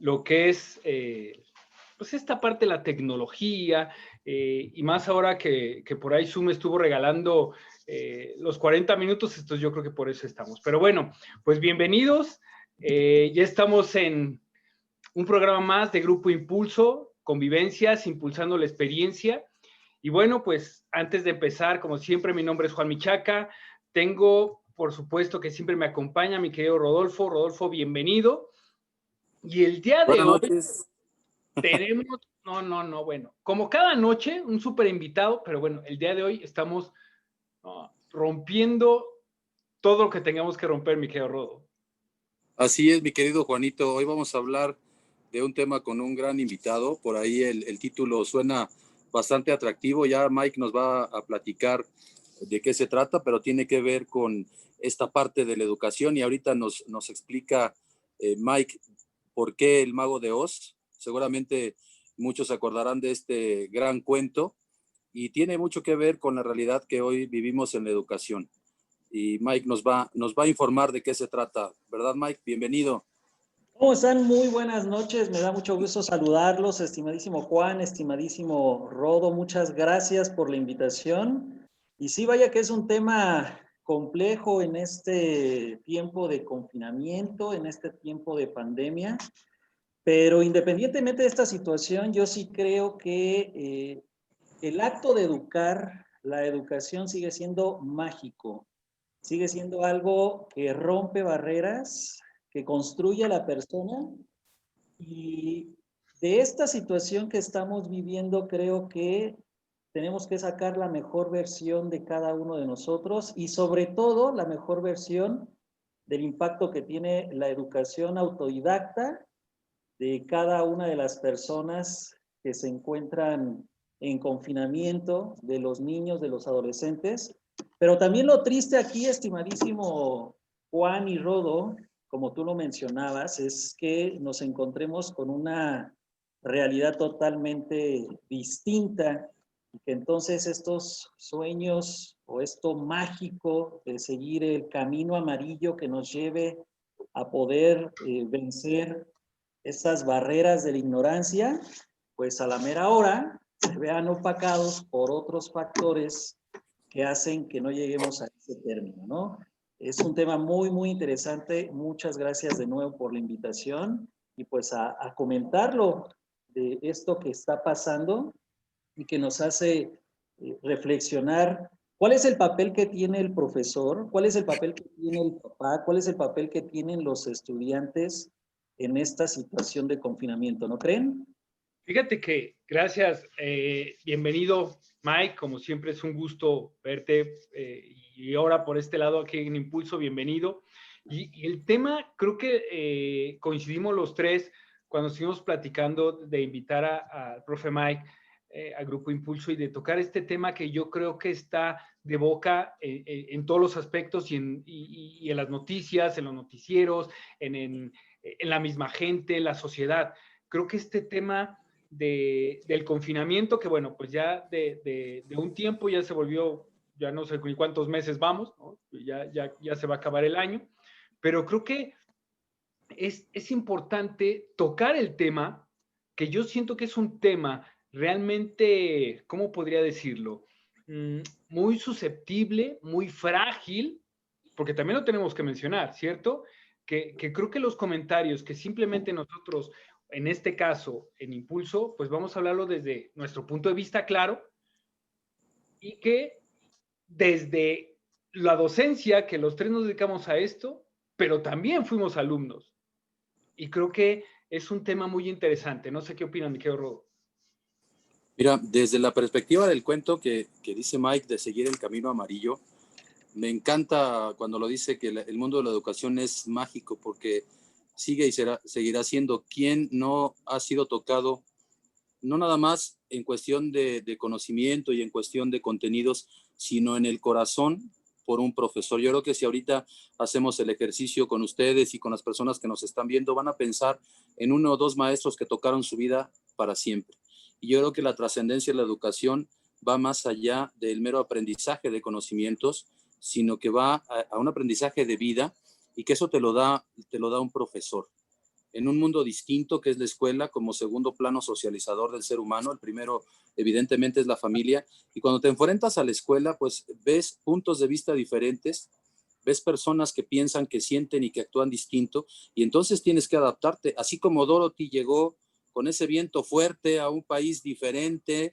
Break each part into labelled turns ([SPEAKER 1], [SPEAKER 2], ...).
[SPEAKER 1] lo que es pues esta parte de la tecnología, y más ahora que por ahí Zoom estuvo regalando los 40 minutos, entonces yo creo que por eso estamos. Pero bueno, pues bienvenidos. Ya estamos en un programa más de Grupo Impulso, Convivencias, impulsando la experiencia. Y bueno, pues antes de empezar, como siempre, mi nombre es Juan Michaca. Tengo, por supuesto, que siempre me acompaña mi querido Rodolfo. Rodolfo, bienvenido. Y el día de
[SPEAKER 2] Buenas
[SPEAKER 1] hoy
[SPEAKER 2] noches.
[SPEAKER 1] tenemos, bueno, como cada noche, un súper invitado, pero bueno, el día de hoy estamos rompiendo todo lo que tengamos que romper, mi querido Rodo.
[SPEAKER 2] Así es, mi querido Juanito. Hoy vamos a hablar de un tema con un gran invitado. Por ahí el título suena bastante atractivo. Ya Mike nos va a platicar de qué se trata, pero tiene que ver con esta parte de la educación. Y ahorita nos explica Mike por qué el Mago de Oz. Seguramente muchos se acordarán de este gran cuento y tiene mucho que ver con la realidad que hoy vivimos en la educación. Y Mike nos va a informar de qué se trata, ¿verdad, Mike? Bienvenido.
[SPEAKER 3] ¿Cómo están? Muy buenas noches, me da mucho gusto saludarlos, estimadísimo Juan, estimadísimo Rodo, muchas gracias por la invitación. Y sí, vaya que es un tema complejo en este tiempo de confinamiento, en este tiempo de pandemia, pero independientemente de esta situación, yo sí creo que el acto de educar, la educación sigue siendo mágico. Sigue siendo algo que rompe barreras, que construye a la persona. Y de esta situación que estamos viviendo, creo que tenemos que sacar la mejor versión de cada uno de nosotros y sobre todo la mejor versión del impacto que tiene la educación autodidacta de cada una de las personas que se encuentran en confinamiento, de los niños, de los adolescentes. Pero también lo triste aquí, estimadísimo Juan y Rodo, como tú lo mencionabas, es que nos encontremos con una realidad totalmente distinta y que entonces estos sueños o esto mágico de seguir el camino amarillo que nos lleve a poder vencer esas barreras de la ignorancia, pues a la mera hora se vean opacados por otros factores que hacen que no lleguemos a ese término, ¿no? Es un tema muy, muy interesante. Muchas gracias de nuevo por la invitación y pues a comentarlo de esto que está pasando y que nos hace reflexionar cuál es el papel que tiene el profesor, cuál es el papel que tiene el papá, cuál es el papel que tienen los estudiantes en esta situación de confinamiento, ¿no creen?
[SPEAKER 1] Fíjate que, gracias, bienvenido Mike, como siempre es un gusto verte, y ahora por este lado aquí en Impulso, bienvenido. Y el tema, creo que coincidimos los tres cuando estuvimos platicando de invitar al profe Mike a Grupo Impulso y de tocar este tema que yo creo que está de boca en todos los aspectos y en las noticias, en los noticieros, en la misma gente, la sociedad. Creo que este tema del confinamiento, que bueno, pues ya de un tiempo ya se volvió, ya no sé ni cuántos meses vamos, ¿no? Ya se va a acabar el año, pero creo que es importante tocar el tema, que yo siento que es un tema realmente, ¿cómo podría decirlo? Muy susceptible, muy frágil, porque también lo tenemos que mencionar, ¿cierto? Que creo que los comentarios que simplemente nosotros, en este caso, en Impulso, pues vamos a hablarlo desde nuestro punto de vista claro y que desde la docencia, que los tres nos dedicamos a esto, pero también fuimos alumnos. Y creo que es un tema muy interesante. No sé qué opinan, mi querido Rodo.
[SPEAKER 2] Mira, desde la perspectiva del cuento que dice Mike de seguir el camino amarillo, me encanta cuando lo dice que el mundo de la educación es mágico porque sigue y seguirá siendo. Quien no ha sido tocado, no nada más en cuestión de conocimiento y en cuestión de contenidos, sino en el corazón por un profesor? Yo creo que si ahorita hacemos el ejercicio con ustedes y con las personas que nos están viendo, van a pensar en uno o dos maestros que tocaron su vida para siempre. Y yo creo que la trascendencia de la educación va más allá del mero aprendizaje de conocimientos, sino que va a un aprendizaje de vida y que eso te lo da un profesor. en un mundo distinto que es la escuela como segundo plano socializador del ser humano. El primero, evidentemente, es la familia. Y cuando te enfrentas a la escuela, pues ves puntos de vista diferentes, ves personas que piensan, que sienten y que actúan distinto, y entonces tienes que adaptarte. Así como Dorothy llegó con ese viento fuerte a un país diferente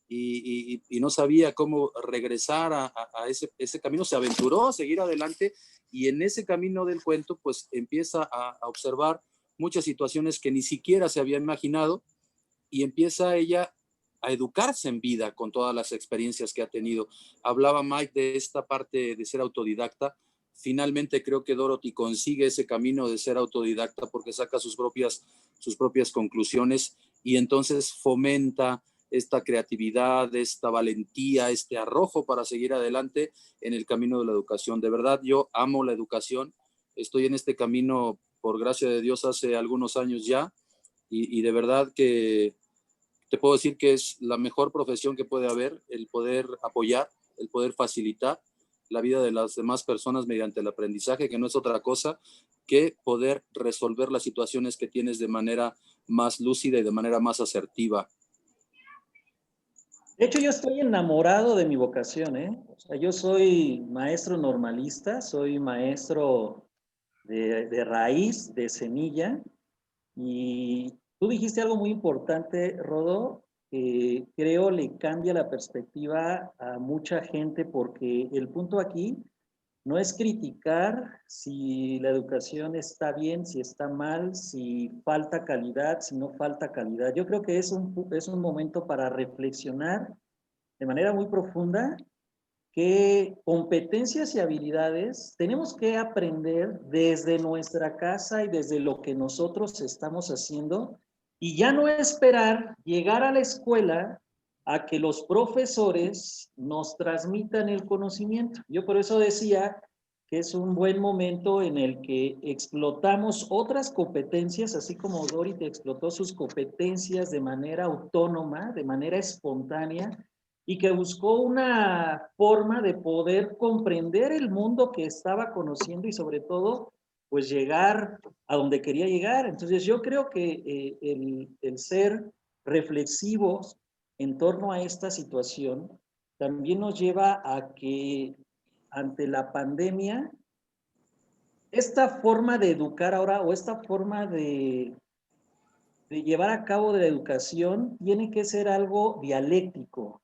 [SPEAKER 2] y no sabía cómo regresar a ese camino, se aventuró a seguir adelante, y en ese camino del cuento pues empieza a observar muchas situaciones que ni siquiera se había imaginado, y empieza ella a educarse en vida con todas las experiencias que ha tenido. Hablaba Mike de esta parte de ser autodidacta. Finalmente creo que Dorothy consigue ese camino de ser autodidacta porque saca sus propias conclusiones, y entonces fomenta esta creatividad, esta valentía, este arrojo para seguir adelante en el camino de la educación. De verdad, yo amo la educación. Estoy en este camino, por gracia de Dios, hace algunos años ya, y de verdad que te puedo decir que es la mejor profesión que puede haber, el poder apoyar, el poder facilitar la vida de las demás personas mediante el aprendizaje, que no es otra cosa que poder resolver las situaciones que tienes de manera más lúcida y de manera más asertiva.
[SPEAKER 3] De hecho, yo estoy enamorado de mi vocación, ¿eh? O sea, yo soy maestro normalista, soy maestro de raíz, de semilla, y tú dijiste algo muy importante, Rodo, que creo le cambia la perspectiva a mucha gente, porque el punto aquí no es criticar si la educación está bien, si está mal, si falta calidad, si no falta calidad. Yo creo que es un momento para reflexionar de manera muy profunda qué competencias y habilidades tenemos que aprender desde nuestra casa y desde lo que nosotros estamos haciendo, y ya no esperar llegar a la escuela a que los profesores nos transmitan el conocimiento. Yo por eso decía que es un buen momento en el que explotamos otras competencias, así como Dorothy explotó sus competencias de manera autónoma, de manera espontánea, y que buscó una forma de poder comprender el mundo que estaba conociendo y sobre todo, pues llegar a donde quería llegar. Entonces yo creo que el ser reflexivos en torno a esta situación también nos lleva a que ante la pandemia, esta forma de educar ahora o esta forma de llevar a cabo de la educación tiene que ser algo dialéctico.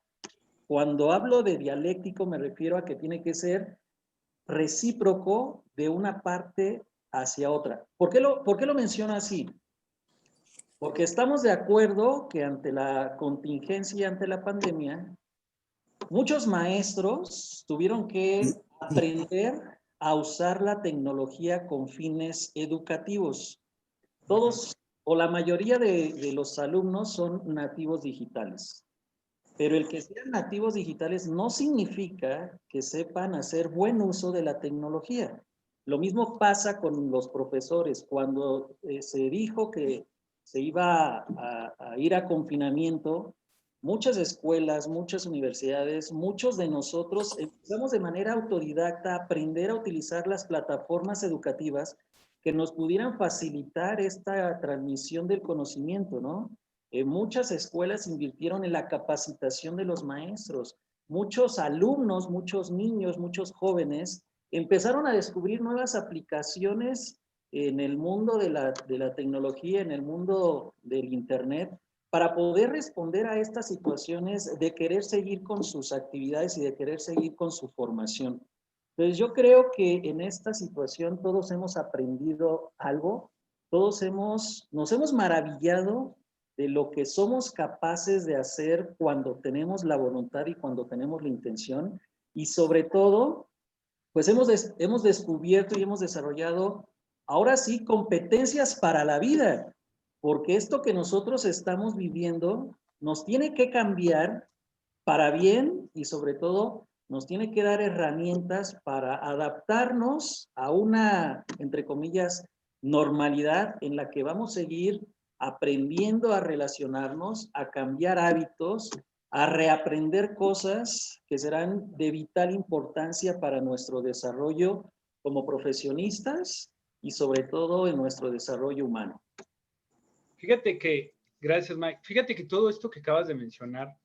[SPEAKER 3] Cuando hablo de dialéctico me refiero a que tiene que ser recíproco de una parte hacia otra. ¿Por qué lo menciono así? Porque estamos de acuerdo que ante la contingencia, ante la pandemia, muchos maestros tuvieron que aprender a usar la tecnología con fines educativos. Todos o la mayoría de los alumnos son nativos digitales. Pero el que sean nativos digitales no significa que sepan hacer buen uso de la tecnología. Lo mismo pasa con los profesores. Cuando se dijo que se iba a ir a confinamiento, muchas escuelas, muchas universidades, muchos de nosotros empezamos de manera autodidacta a aprender a utilizar las plataformas educativas que nos pudieran facilitar esta transmisión del conocimiento, ¿no? Muchas escuelas invirtieron en la capacitación de los maestros. Muchos alumnos, muchos niños, muchos jóvenes empezaron a descubrir nuevas aplicaciones en el mundo de la tecnología, en el mundo del Internet, para poder responder a estas situaciones de querer seguir con sus actividades y de querer seguir con su formación. Entonces yo creo que en esta situación todos hemos aprendido algo, nos hemos maravillado de lo que somos capaces de hacer cuando tenemos la voluntad y cuando tenemos la intención, y sobre todo, pues hemos descubierto y hemos desarrollado ahora sí competencias para la vida, porque esto que nosotros estamos viviendo nos tiene que cambiar para bien y sobre todo nos tiene que dar herramientas para adaptarnos a una, entre comillas, normalidad en la que vamos a seguir aprendiendo a relacionarnos, a cambiar hábitos, a reaprender cosas que serán de vital importancia para nuestro desarrollo como profesionistas y sobre todo en nuestro desarrollo humano.
[SPEAKER 1] Fíjate que, gracias Mike, fíjate que todo esto que acabas de mencionar,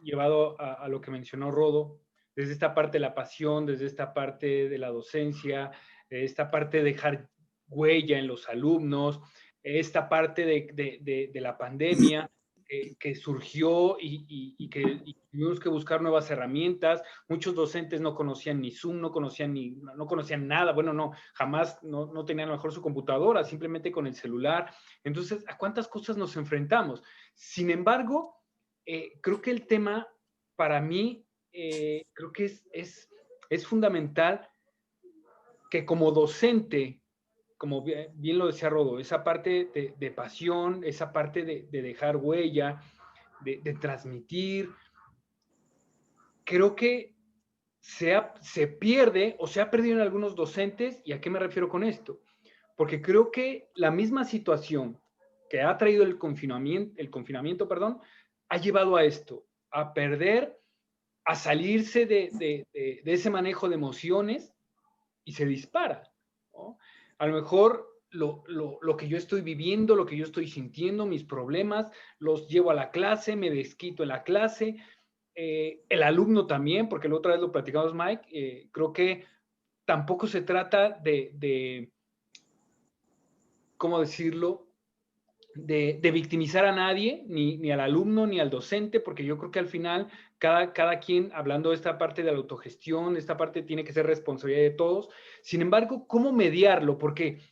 [SPEAKER 1] llevado a lo que mencionó Rodo, desde esta parte de la pasión, desde esta parte de la docencia, esta parte de dejar huella en los alumnos, esta parte de la pandemia que surgió y que tuvimos que buscar nuevas herramientas. Muchos docentes no conocían ni Zoom, no conocían nada. Bueno, no, jamás no tenían a lo mejor su computadora, simplemente con el celular. Entonces, ¿a cuántas cosas nos enfrentamos? Sin embargo, creo que el tema para mí, creo que es fundamental que como docente, como bien lo decía Rodo, esa parte de pasión, esa parte de dejar huella, de transmitir, creo que se pierde o se ha perdido en algunos docentes. ¿Y a qué me refiero con esto? Porque creo que la misma situación que ha traído el confinamiento, perdón, ha llevado a esto, a perder, a salirse de ese manejo de emociones y se dispara, ¿no? A lo mejor lo que yo estoy viviendo, lo que yo estoy sintiendo, mis problemas, los llevo a la clase, me desquito en la clase, el alumno también, porque la otra vez lo platicamos, Mike, creo que tampoco se trata de ¿cómo decirlo?, de victimizar a nadie, ni al alumno, ni al docente, porque yo creo que al final cada quien, hablando de esta parte de la autogestión, esta parte tiene que ser responsabilidad de todos. Sin embargo, ¿cómo mediarlo? Porque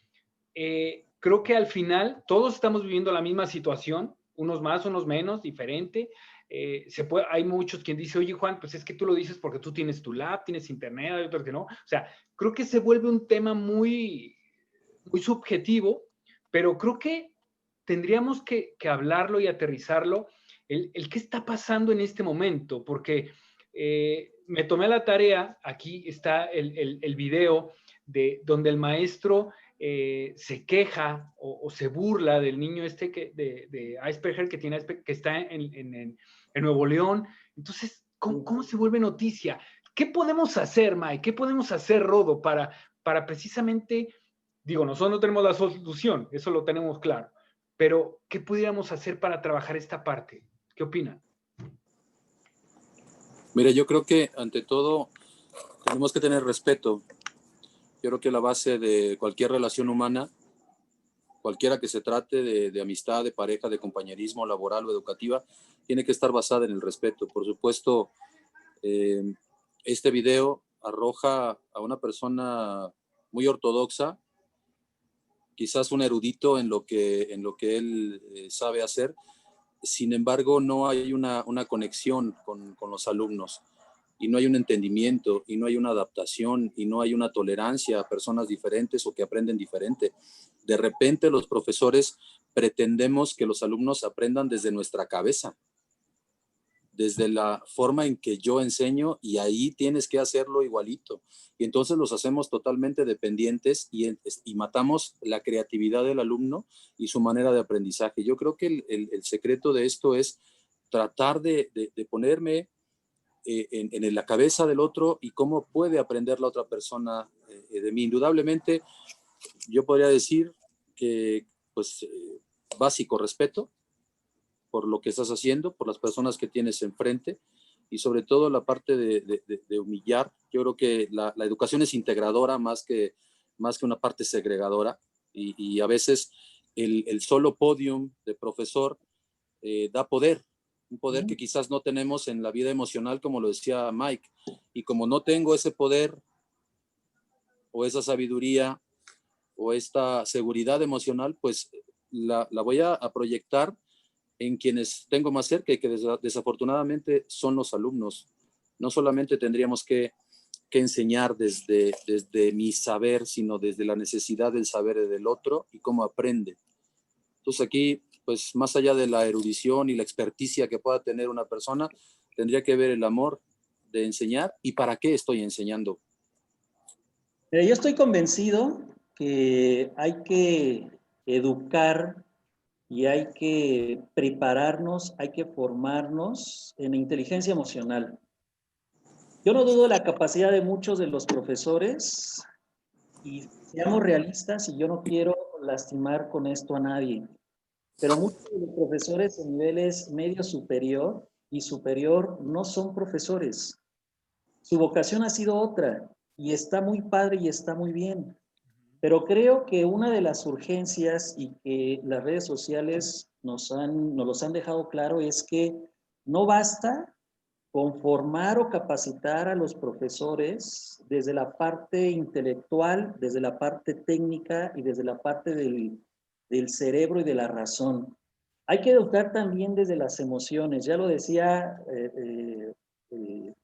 [SPEAKER 1] creo que al final todos estamos viviendo la misma situación, unos más, unos menos, diferente. Hay muchos quien dice, oye Juan, pues es que tú lo dices porque tú tienes tu lab, tienes internet, hay otros que no. O sea, creo que se vuelve un tema muy, muy subjetivo, pero creo que tendríamos que hablarlo y aterrizarlo, el qué está pasando en este momento, porque me tomé la tarea, aquí está el video donde el maestro se queja o se burla del niño este de Asperger que tiene que está en Nuevo León. Entonces, ¿cómo se vuelve noticia? ¿Qué podemos hacer, Mike? ¿Qué podemos hacer, Rodo, para precisamente, digo, nosotros no tenemos la solución, eso lo tenemos claro, pero ¿qué pudiéramos hacer para trabajar esta parte? ¿Qué opinan?
[SPEAKER 2] Mira, yo creo que ante todo tenemos que tener respeto. Yo creo que la base de cualquier relación humana, cualquiera que se trate de amistad, de pareja, de compañerismo laboral o educativa, tiene que estar basada en el respeto. Por supuesto, este video arroja a una persona muy ortodoxa, quizás un erudito en lo que él sabe hacer. Sin embargo, no hay una conexión con los alumnos, y no hay un entendimiento, y no hay una adaptación, y no hay una tolerancia a personas diferentes o que aprenden diferente. De repente los profesores pretendemos que los alumnos aprendan desde nuestra cabeza, desde la forma en que yo enseño, y ahí tienes que hacerlo igualito. Y entonces los hacemos totalmente dependientes y matamos la creatividad del alumno y su manera de aprendizaje. Yo creo que el secreto de esto es tratar de ponerme en la cabeza del otro y cómo puede aprender la otra persona de mí. Indudablemente, yo podría decir que, pues, básico respeto por lo que estás haciendo, por las personas que tienes enfrente, y sobre todo la parte de humillar. Yo creo que la educación es integradora más que una parte segregadora, y a veces el solo podium de profesor da poder, un poder que quizás no tenemos en la vida emocional, como lo decía Mike, y como no tengo ese poder o esa sabiduría o esta seguridad emocional, pues la voy a proyectar en quienes tengo más cerca, y que desafortunadamente son los alumnos. No solamente tendríamos que enseñar desde mi saber, sino desde la necesidad del saber del otro y cómo aprende. Entonces aquí, pues más allá de la erudición y la experticia que pueda tener una persona, tendría que ver el amor de enseñar y para qué estoy enseñando.
[SPEAKER 3] Yo estoy convencido que hay que educar y hay que prepararnos, hay que formarnos en inteligencia emocional. Yo no dudo de la capacidad de muchos de los profesores Y seamos realistas, y yo no quiero lastimar con esto a nadie, pero muchos de los profesores de niveles medio superior y superior no son profesores. Su vocación ha sido otra, y está muy padre y está muy bien. Pero creo que una de las urgencias y que las redes sociales nos los han dejado claro es que no basta con formar o capacitar a los profesores desde la parte intelectual, desde la parte técnica y desde la parte del cerebro y de la razón. Hay que educar también desde las emociones. Ya lo decía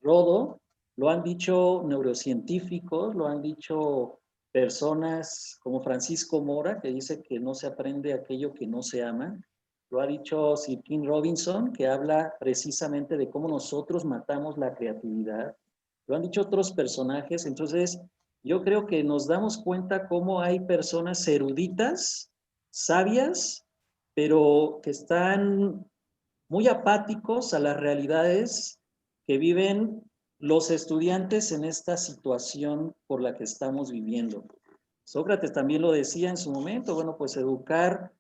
[SPEAKER 3] Rodo, lo han dicho neurocientíficos, lo han dicho personas como Francisco Mora, que dice que no se aprende aquello que no se ama. Lo ha dicho Sir King Robinson, que habla precisamente de cómo nosotros matamos la creatividad. Lo han dicho otros personajes. Entonces, yo creo que nos damos cuenta cómo hay personas eruditas, sabias, pero que están muy apáticos a las realidades que viven los estudiantes en esta situación por la que estamos viviendo. Sócrates también lo decía en su momento, bueno, pues educar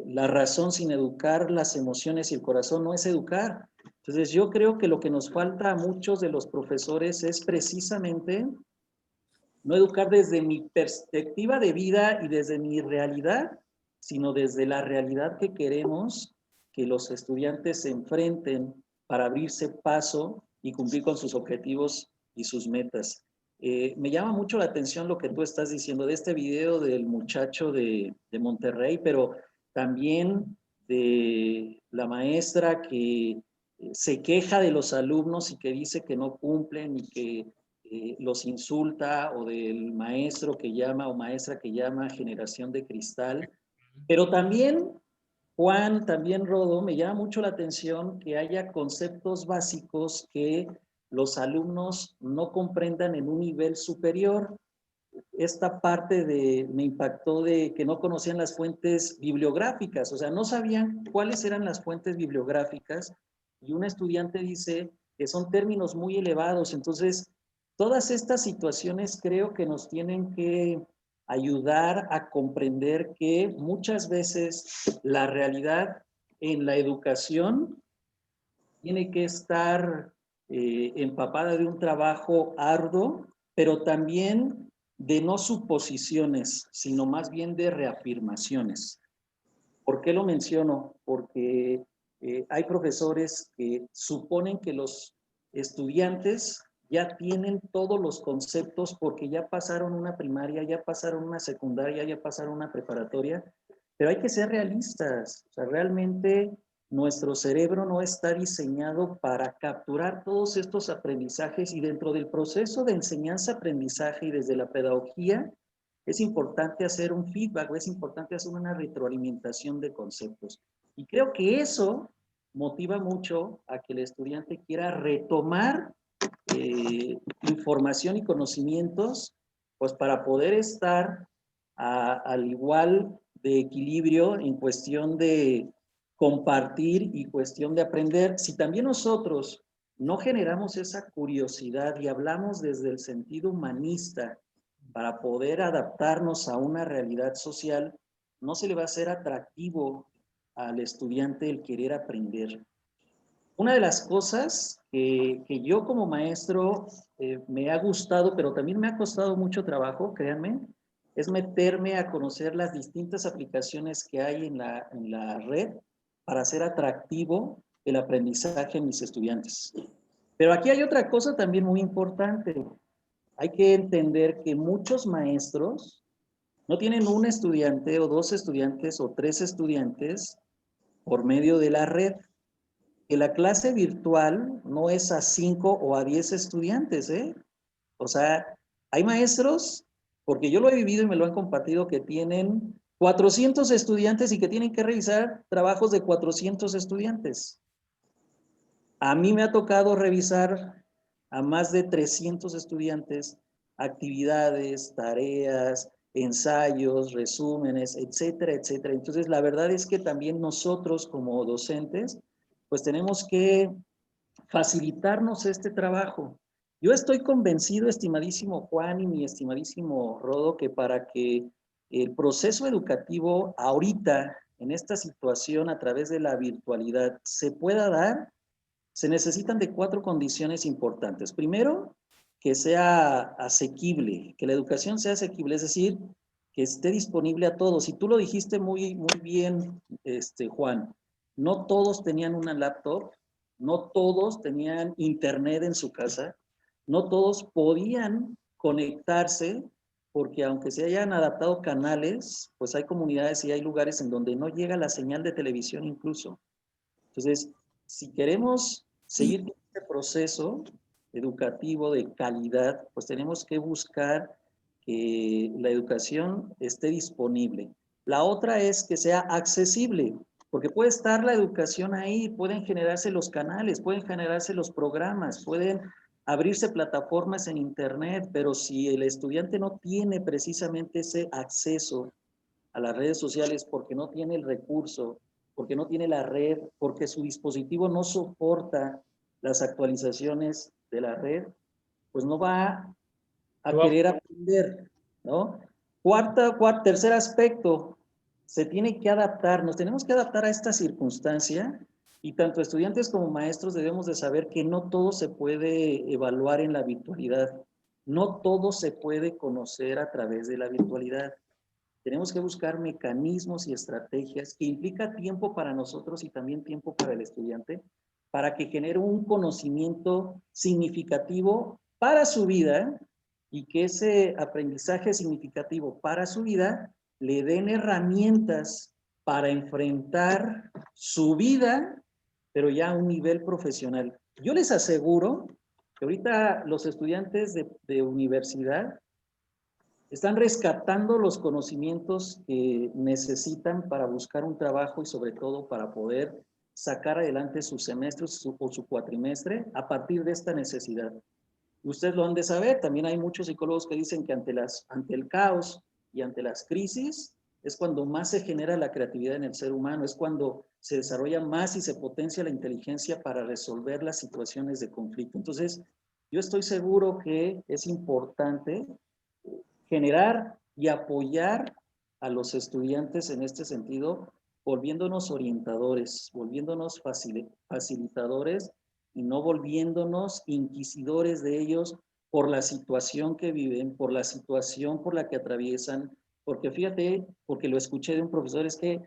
[SPEAKER 3] la razón sin educar las emociones y el corazón no es educar. Entonces yo creo que lo que nos falta a muchos de los profesores es precisamente no educar desde mi perspectiva de vida y desde mi realidad, sino desde la realidad que queremos que los estudiantes se enfrenten para abrirse paso y cumplir con sus objetivos y sus metas. Me llama mucho la atención lo que tú estás diciendo de este video del muchacho de Monterrey, pero también de la maestra que se queja de los alumnos y que dice que no cumplen y que los insulta, o del maestro que llama o maestra que llama generación de cristal. Pero también, Juan, también Rodo, me llama mucho la atención que haya conceptos básicos que los alumnos no comprendan en un nivel superior. Esta parte me impactó de que no conocían las fuentes bibliográficas, o sea, no sabían cuáles eran las fuentes bibliográficas, y un estudiante dice que son términos muy elevados. Entonces, todas estas situaciones creo que nos tienen que ayudar a comprender que muchas veces la realidad en la educación tiene que estar empapada de un trabajo arduo, pero también de no suposiciones, sino más bien de reafirmaciones. ¿Por qué lo menciono? Porque hay profesores que suponen que los estudiantes ya tienen todos los conceptos porque ya pasaron una primaria, ya pasaron una secundaria, ya pasaron una preparatoria, pero hay que ser realistas. O sea, realmente nuestro cerebro no está diseñado para capturar todos estos aprendizajes, y dentro del proceso de enseñanza-aprendizaje y desde la pedagogía, es importante hacer un feedback, es importante hacer una retroalimentación de conceptos. Y creo que eso motiva mucho a que el estudiante quiera retomar información y conocimientos, pues para poder estar al igual de equilibrio en cuestión de compartir y cuestión de aprender. Si también nosotros no generamos esa curiosidad y hablamos desde el sentido humanista para poder adaptarnos a una realidad social, no se le va a hacer atractivo al estudiante el querer aprender. Una de las cosas que yo como maestro me ha gustado, pero también me ha costado mucho trabajo, créanme, es meterme a conocer las distintas aplicaciones que hay en la red para hacer atractivo el aprendizaje en mis estudiantes. Pero aquí hay otra cosa también muy importante. Hay que entender que muchos maestros no tienen un estudiante o dos estudiantes o tres estudiantes por medio de la red. Que la clase virtual no es a 5 o a 10 estudiantes, ¿eh? O sea, hay maestros, porque yo lo he vivido y me lo han compartido, que tienen 400 estudiantes y que tienen que revisar trabajos de 400 estudiantes. A mí me ha tocado revisar a más de 300 estudiantes, actividades, tareas, ensayos, resúmenes, etcétera, etcétera. Entonces, la verdad es que también nosotros como docentes, pues tenemos que facilitarnos este trabajo. Yo estoy convencido, estimadísimo Juan y mi estimadísimo Rodo, que para que el proceso educativo ahorita, en esta situación a través de la virtualidad, se pueda dar, se necesitan de 4 condiciones importantes. Primero, que sea asequible, que la educación sea asequible, es decir, que esté disponible a todos. Y tú lo dijiste muy bien, Juan, no todos tenían una laptop, no todos tenían internet en su casa, no todos podían conectarse, porque aunque se hayan adaptado canales, pues hay comunidades y hay lugares en donde no llega la señal de televisión incluso. Entonces, si queremos seguir con este proceso educativo de calidad, pues tenemos que buscar que la educación esté disponible. La otra es que sea accesible, porque puede estar la educación ahí, pueden generarse los canales, pueden generarse los programas, pueden abrirse plataformas en internet, pero si el estudiante no tiene precisamente ese acceso a las redes sociales porque no tiene el recurso, porque no tiene la red, porque su dispositivo no soporta las actualizaciones de la red, pues no va a querer aprender, ¿no? Tercer aspecto, se tiene que adaptar, nos tenemos que adaptar a esta circunstancia y tanto estudiantes como maestros debemos de saber que no todo se puede evaluar en la virtualidad, no todo se puede conocer a través de la virtualidad. Tenemos que buscar mecanismos y estrategias que implica tiempo para nosotros y también tiempo para el estudiante, para que genere un conocimiento significativo para su vida y que ese aprendizaje significativo para su vida le den herramientas para enfrentar su vida, pero ya a un nivel profesional. Yo les aseguro que ahorita los estudiantes de universidad están rescatando los conocimientos que necesitan para buscar un trabajo y sobre todo para poder sacar adelante sus semestres o su cuatrimestre a partir de esta necesidad. Ustedes lo han de saber, también hay muchos psicólogos que dicen que ante el caos y ante las crisis es cuando más se genera la creatividad en el ser humano, es cuando se desarrolla más y se potencia la inteligencia para resolver las situaciones de conflicto. Entonces, yo estoy seguro que es importante generar y apoyar a los estudiantes en este sentido, volviéndonos orientadores, volviéndonos facilitadores y no volviéndonos inquisidores de ellos por la situación que viven, por la situación por la que atraviesan, porque fíjate, porque lo escuché de un profesor, es que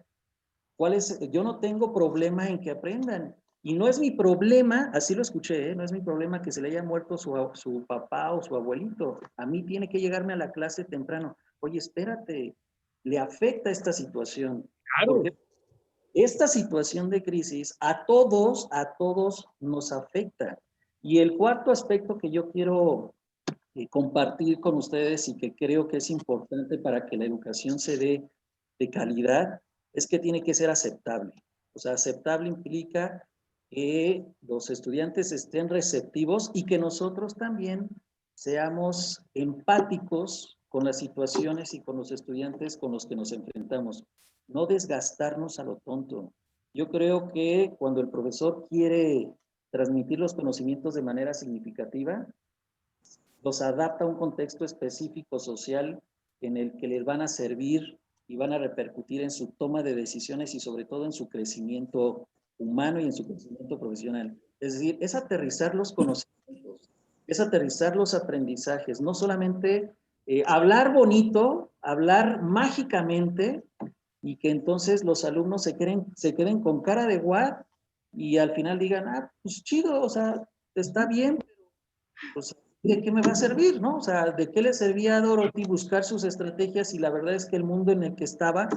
[SPEAKER 3] yo no tengo problema en que aprendan. Y no es mi problema, así lo escuché, ¿eh? No es mi problema que se le haya muerto su papá o su abuelito. A mí tiene que llegarme a la clase temprano. Oye, espérate, le afecta esta situación.
[SPEAKER 1] Claro.
[SPEAKER 3] Porque esta situación de crisis a todos nos afecta. Y el cuarto aspecto que yo quiero compartir con ustedes y que creo que es importante para que la educación se dé de calidad, es que tiene que ser aceptable. O sea, aceptable implica que los estudiantes estén receptivos y que nosotros también seamos empáticos con las situaciones y con los estudiantes con los que nos enfrentamos. No desgastarnos a lo tonto. Yo creo que cuando el profesor quiere transmitir los conocimientos de manera significativa, los adapta a un contexto específico social en el que les van a servir y van a repercutir en su toma de decisiones y sobre todo en su crecimiento humano y en su crecimiento profesional. Es decir, es aterrizar los conocimientos, es aterrizar los aprendizajes, no solamente hablar bonito, hablar mágicamente y que entonces los alumnos se queden con cara de what y al final digan, ah, pues chido, o sea, está bien, pues, ¿de qué me va a servir, no? O sea, ¿de qué le servía a Dorothy buscar sus estrategias? Y la verdad es que el mundo en el que estaba,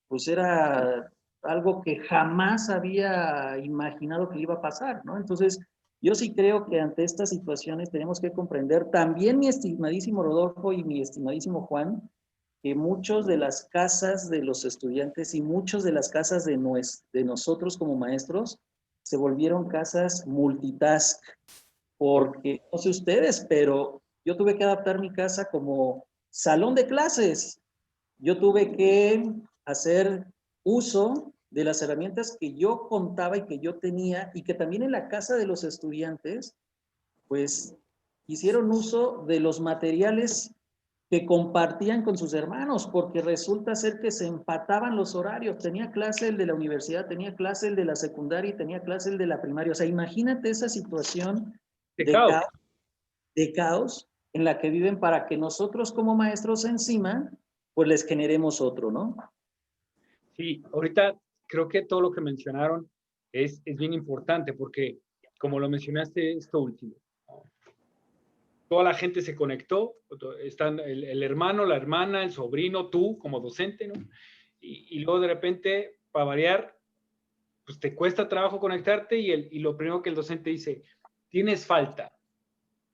[SPEAKER 3] pues era algo que jamás había imaginado que iba a pasar, ¿no? Entonces, yo sí creo que ante estas situaciones tenemos que comprender, también mi estimadísimo Rodolfo y mi estimadísimo Juan, que muchos de las casas de los estudiantes y muchos de las casas de nosotros como maestros se volvieron casas multitask, porque no sé ustedes, pero yo tuve que adaptar mi casa como salón de clases. Yo tuve que hacer uso de las herramientas que yo contaba y que yo tenía y que también en la casa de los estudiantes, pues hicieron uso de los materiales que compartían con sus hermanos, porque resulta ser que se empataban los horarios. Tenía clase el de la universidad, tenía clase el de la secundaria y tenía clase el de la primaria. O sea, imagínate esa situación
[SPEAKER 1] de
[SPEAKER 3] caos en la que viven para que nosotros como maestros encima, pues les generemos otro, ¿no?
[SPEAKER 1] Sí, ahorita creo que todo lo que mencionaron es bien importante porque, como lo mencionaste, esto último, ¿no? Toda la gente se conectó, están el hermano, la hermana, el sobrino, tú como docente, ¿no? Y luego de repente, para variar, pues te cuesta trabajo conectarte y lo primero que el docente dice, tienes falta,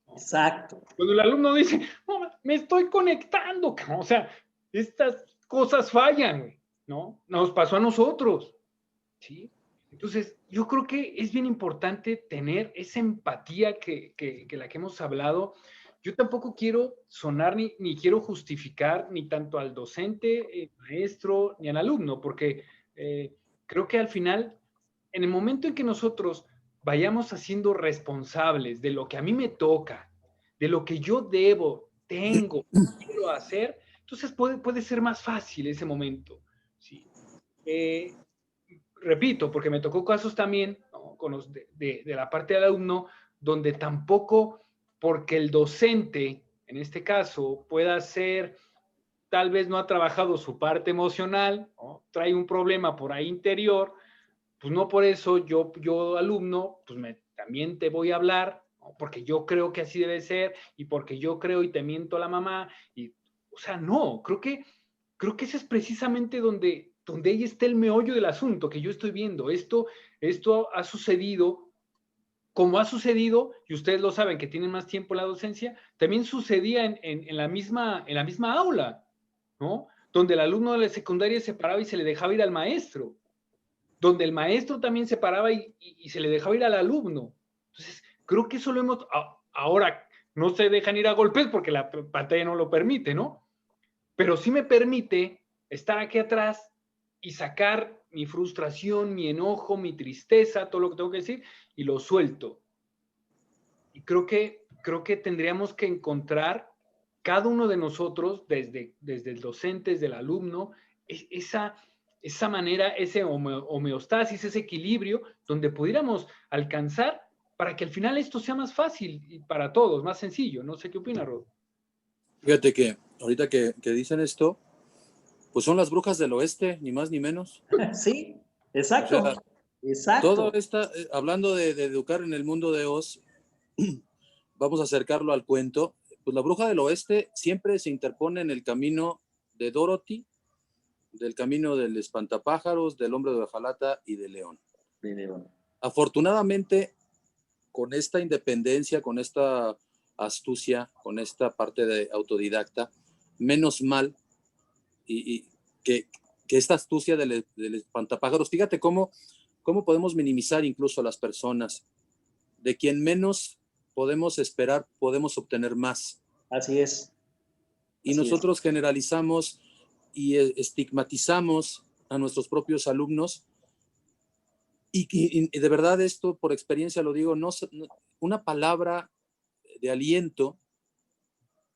[SPEAKER 1] ¿no?
[SPEAKER 3] Exacto.
[SPEAKER 1] Cuando el alumno dice, no, me estoy conectando, o sea, estas cosas fallan, ¿no? Nos pasó a nosotros, ¿sí? Entonces, yo creo que es bien importante tener esa empatía que la que hemos hablado. Yo tampoco quiero sonar ni quiero justificar ni tanto al docente, maestro, ni al alumno, porque creo que al final, en el momento en que nosotros vayamos haciendo responsables de lo que a mí me toca, de lo que yo debo, tengo, quiero hacer, entonces puede ser más fácil ese momento, ¿sí? Repito, porque me tocó casos también, ¿no? Con los de la parte del alumno, donde tampoco, porque el docente, en este caso, pueda ser, tal vez no ha trabajado su parte emocional, ¿no? Trae un problema por ahí interior, pues no por eso yo alumno, pues también te voy a hablar, ¿no? Porque yo creo que así debe ser y porque yo creo y te miento a la mamá. Y, o sea, no, creo que ese es precisamente donde ahí está el meollo del asunto que yo estoy viendo. Esto ha sucedido, como ha sucedido, y ustedes lo saben que tienen más tiempo en la docencia, también sucedía en la misma aula, ¿no? Donde el alumno de la secundaria se paraba y se le dejaba ir al maestro, donde el maestro también se paraba y se le dejaba ir al alumno. Entonces, creo que eso lo hemos, ahora no se dejan ir a golpes porque la pantalla no lo permite, ¿no? Pero sí me permite estar aquí atrás y sacar mi frustración, mi enojo, mi tristeza, todo lo que tengo que decir, y lo suelto. Y creo que tendríamos que encontrar cada uno de nosotros, desde el docente, desde el alumno, esa manera, ese homeostasis, ese equilibrio, donde pudiéramos alcanzar para que al final esto sea más fácil y para todos, más sencillo. No sé qué opina, Rod.
[SPEAKER 2] Fíjate que ahorita que dicen esto, pues son las brujas del oeste, ni más ni menos.
[SPEAKER 3] Sí,
[SPEAKER 2] O sea,
[SPEAKER 3] exacto,
[SPEAKER 2] todo
[SPEAKER 3] exacto.
[SPEAKER 2] está, hablando de educar en el mundo de Oz, vamos a acercarlo al cuento. Pues la bruja del oeste siempre se interpone en el camino de Dorothy, del camino del espantapájaros, del hombre de hojalata y de León. Afortunadamente, con esta independencia, con esta astucia, con esta parte de autodidacta, menos mal y que esta astucia del espantapájaros, fíjate cómo podemos minimizar incluso a las personas. De quien menos podemos esperar, podemos obtener más.
[SPEAKER 3] Así es.
[SPEAKER 2] Y
[SPEAKER 3] Así
[SPEAKER 2] nosotros generalizamos y estigmatizamos a nuestros propios alumnos. Y de verdad esto, por experiencia lo digo, una palabra de aliento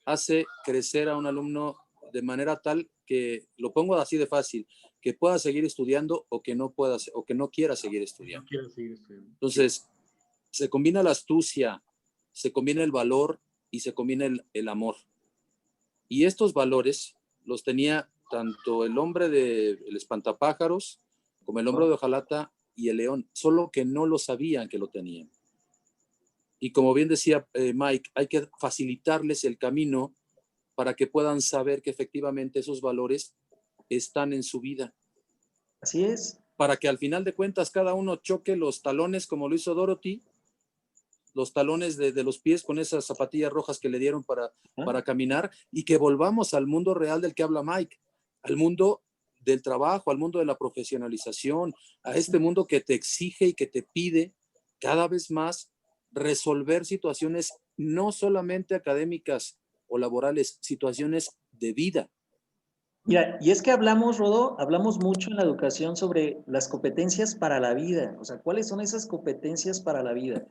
[SPEAKER 2] hace crecer a un alumno de manera tal que, lo pongo así de fácil, que pueda seguir estudiando o que no pueda, o que no quiera seguir estudiando.
[SPEAKER 1] No quiero seguir estudiando.
[SPEAKER 2] Entonces, se combina la astucia, se combina el valor y se combina el amor. Y estos valores los tenía tanto el hombre del espantapájaros como el hombre de hojalata y el león, solo que no lo sabían que lo tenían. Y como bien decía Mike, hay que facilitarles el camino para que puedan saber que efectivamente esos valores están en su vida.
[SPEAKER 3] Así es.
[SPEAKER 2] Para que al final de cuentas cada uno choque los talones como lo hizo Dorothy, los talones de los pies con esas zapatillas rojas que le dieron para caminar, y que volvamos al mundo real del que habla Mike, al mundo del trabajo, al mundo de la profesionalización, a este mundo que te exige y que te pide cada vez más resolver situaciones no solamente académicas o laborales, situaciones de vida.
[SPEAKER 3] Mira, y es que hablamos mucho en la educación sobre las competencias para la vida, o sea, ¿cuáles son esas competencias para la vida?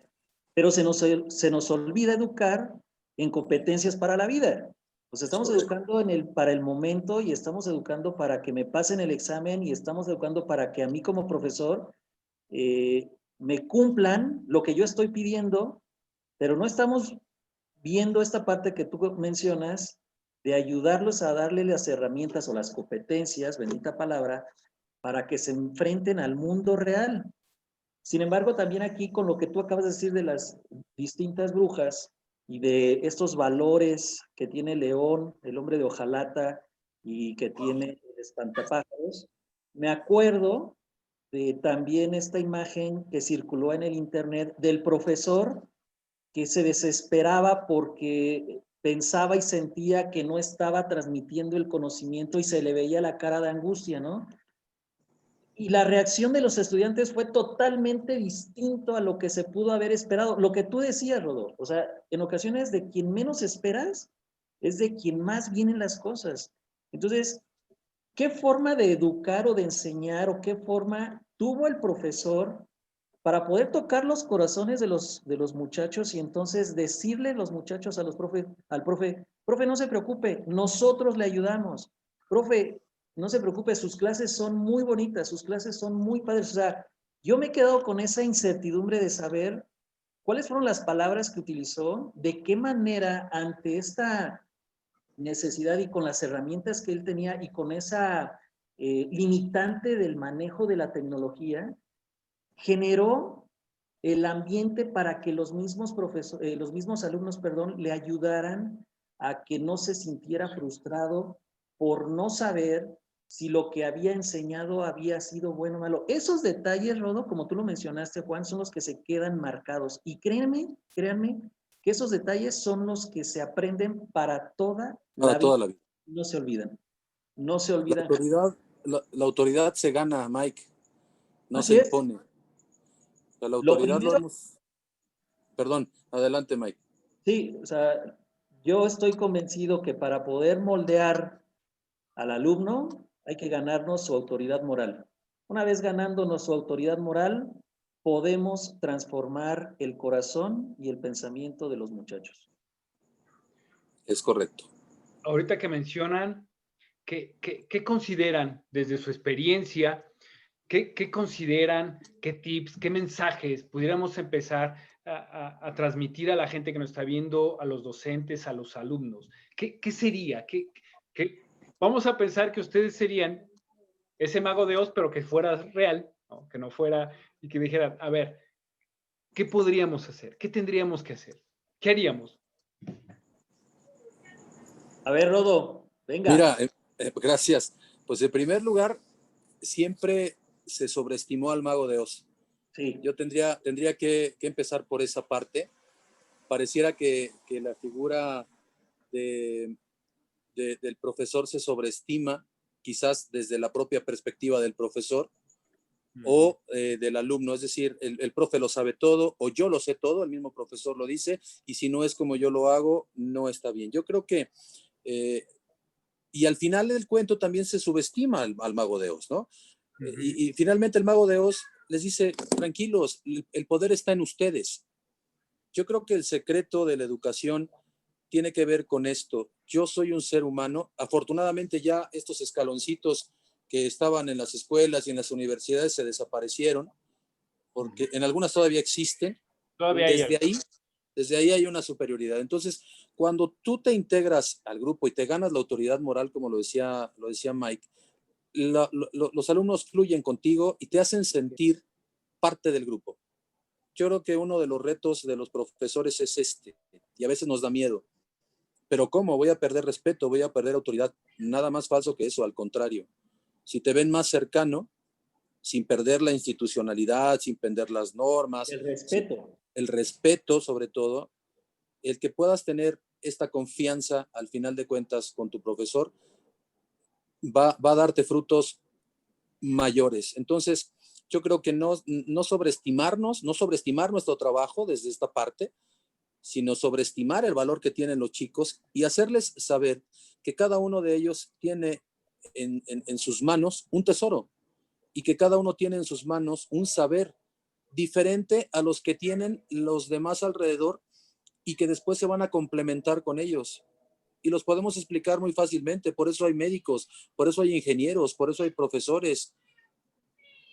[SPEAKER 3] Pero se nos olvida educar en competencias para la vida. Pues estamos educando para el momento y estamos educando para que me pasen el examen y estamos educando para que a mí como profesor me cumplan lo que yo estoy pidiendo, pero no estamos viendo esta parte que tú mencionas de ayudarlos a darle las herramientas o las competencias, bendita palabra, para que se enfrenten al mundo real. Sin embargo, también aquí con lo que tú acabas de decir de las distintas brujas y de estos valores que tiene León, el hombre de hojalata, y que tiene el espantapájaros, me acuerdo de también esta imagen que circuló en el internet del profesor que se desesperaba porque pensaba y sentía que no estaba transmitiendo el conocimiento y se le veía la cara de angustia, ¿no? Y la reacción de los estudiantes fue totalmente distinto a lo que se pudo haber esperado. Lo que tú decías, Rodolfo, o sea, en ocasiones de quien menos esperas es de quien más vienen las cosas. Entonces, ¿qué forma de educar o de enseñar o qué forma tuvo el profesor para poder tocar los corazones de los muchachos y entonces decirle los muchachos a los al profe, no se preocupe, nosotros le ayudamos. Profe, no se preocupe, sus clases son muy bonitas, sus clases son muy padres. O sea, yo me he quedado con esa incertidumbre de saber cuáles fueron las palabras que utilizó, de qué manera ante esta necesidad y con las herramientas que él tenía y con esa limitante del manejo de la tecnología, generó el ambiente para que los mismos alumnos, perdón, le ayudaran a que no se sintiera frustrado por no saber si lo que había enseñado había sido bueno o malo. Esos detalles, Rodo, como tú lo mencionaste, Juan, son los que se quedan marcados. Y créanme, que esos detalles son los que se aprenden para toda la vida.
[SPEAKER 2] Toda la vida.
[SPEAKER 3] No se olvidan. No se
[SPEAKER 2] La
[SPEAKER 3] olvidan.
[SPEAKER 2] autoridad, la autoridad se gana, Mike, no
[SPEAKER 3] Así
[SPEAKER 2] se
[SPEAKER 3] es.
[SPEAKER 2] impone. O sea, la
[SPEAKER 3] Lo
[SPEAKER 2] autoridad lo
[SPEAKER 3] primero,
[SPEAKER 2] hemos... Perdón, adelante, Mike.
[SPEAKER 3] sí, o sea, yo estoy convencido que para poder moldear al alumno hay que ganarnos su autoridad moral. Una vez ganándonos su autoridad moral, podemos transformar el corazón y el pensamiento de los muchachos.
[SPEAKER 2] Es correcto.
[SPEAKER 1] Ahorita que mencionan, ¿qué consideran desde su experiencia? ¿Qué consideran? ¿Qué tips? ¿Qué mensajes pudiéramos empezar a transmitir a la gente que nos está viendo, a los docentes, a los alumnos? ¿Qué sería? Vamos a pensar que ustedes serían ese mago de Oz, pero que fuera real, ¿no? Que no fuera y que dijeran, a ver, ¿qué podríamos hacer? ¿Qué tendríamos que hacer? ¿Qué haríamos?
[SPEAKER 3] A ver, Rodo, venga.
[SPEAKER 2] Mira, gracias. Pues en primer lugar, siempre se sobreestimó al mago de Oz.
[SPEAKER 3] Sí.
[SPEAKER 2] Yo tendría que empezar por esa parte. Pareciera que la figura del profesor se sobreestima, quizás desde la propia perspectiva del profesor o del alumno, es decir, el profe lo sabe todo o yo lo sé todo, el mismo profesor lo dice, y si no es como yo lo hago, no está bien. Yo creo que, y al final del cuento también se subestima al mago de Oz, ¿no? Y finalmente el mago de Oz les dice, tranquilos, el poder está en ustedes. Yo creo que el secreto de la educación tiene que ver con esto. Yo soy un ser humano. Afortunadamente ya estos escaloncitos que estaban en las escuelas y en las universidades se desaparecieron, porque en algunas todavía existen.
[SPEAKER 1] Todavía hay algo.
[SPEAKER 2] Desde ahí hay una superioridad. Entonces, cuando tú te integras al grupo y te ganas la autoridad moral, como lo decía Mike, los alumnos fluyen contigo y te hacen sentir parte del grupo. Yo creo que uno de los retos de los profesores es este, y a veces nos da miedo. Pero ¿cómo? Voy a perder respeto, voy a perder autoridad. Nada más falso que eso, al contrario. Si te ven más cercano, sin perder la institucionalidad, sin perder las normas,
[SPEAKER 3] El respeto.
[SPEAKER 2] el respeto sobre todo, el que puedas tener esta confianza al final de cuentas con tu profesor, va a darte frutos mayores. Entonces, yo creo que no sobreestimar nuestro trabajo desde esta parte, sino sobreestimar el valor que tienen los chicos y hacerles saber que cada uno de ellos tiene en sus manos un tesoro y que cada uno tiene en sus manos un saber diferente a los que tienen los demás alrededor y que después se van a complementar con ellos. Y los podemos explicar muy fácilmente. Por eso hay médicos, por eso hay ingenieros, por eso hay profesores,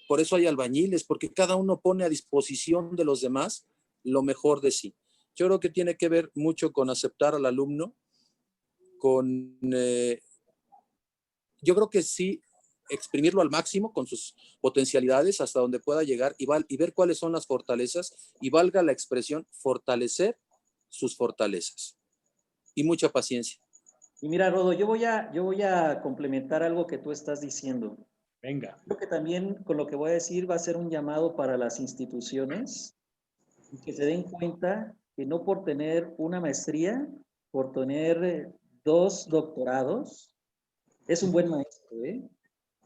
[SPEAKER 2] por eso hay albañiles, porque cada uno pone a disposición de los demás lo mejor de sí. Yo creo que tiene que ver mucho con aceptar al alumno, yo creo que sí, exprimirlo al máximo con sus potencialidades hasta donde pueda llegar y ver cuáles son las fortalezas, y valga la expresión, fortalecer sus fortalezas. Y mucha paciencia.
[SPEAKER 3] Y mira, Rodo, yo voy a complementar algo que tú estás diciendo.
[SPEAKER 1] Venga.
[SPEAKER 3] Creo que también con lo que voy a decir va a ser un llamado para las instituciones y que se den cuenta que no por tener una maestría, por tener 2 doctorados, es un buen maestro, ¿eh?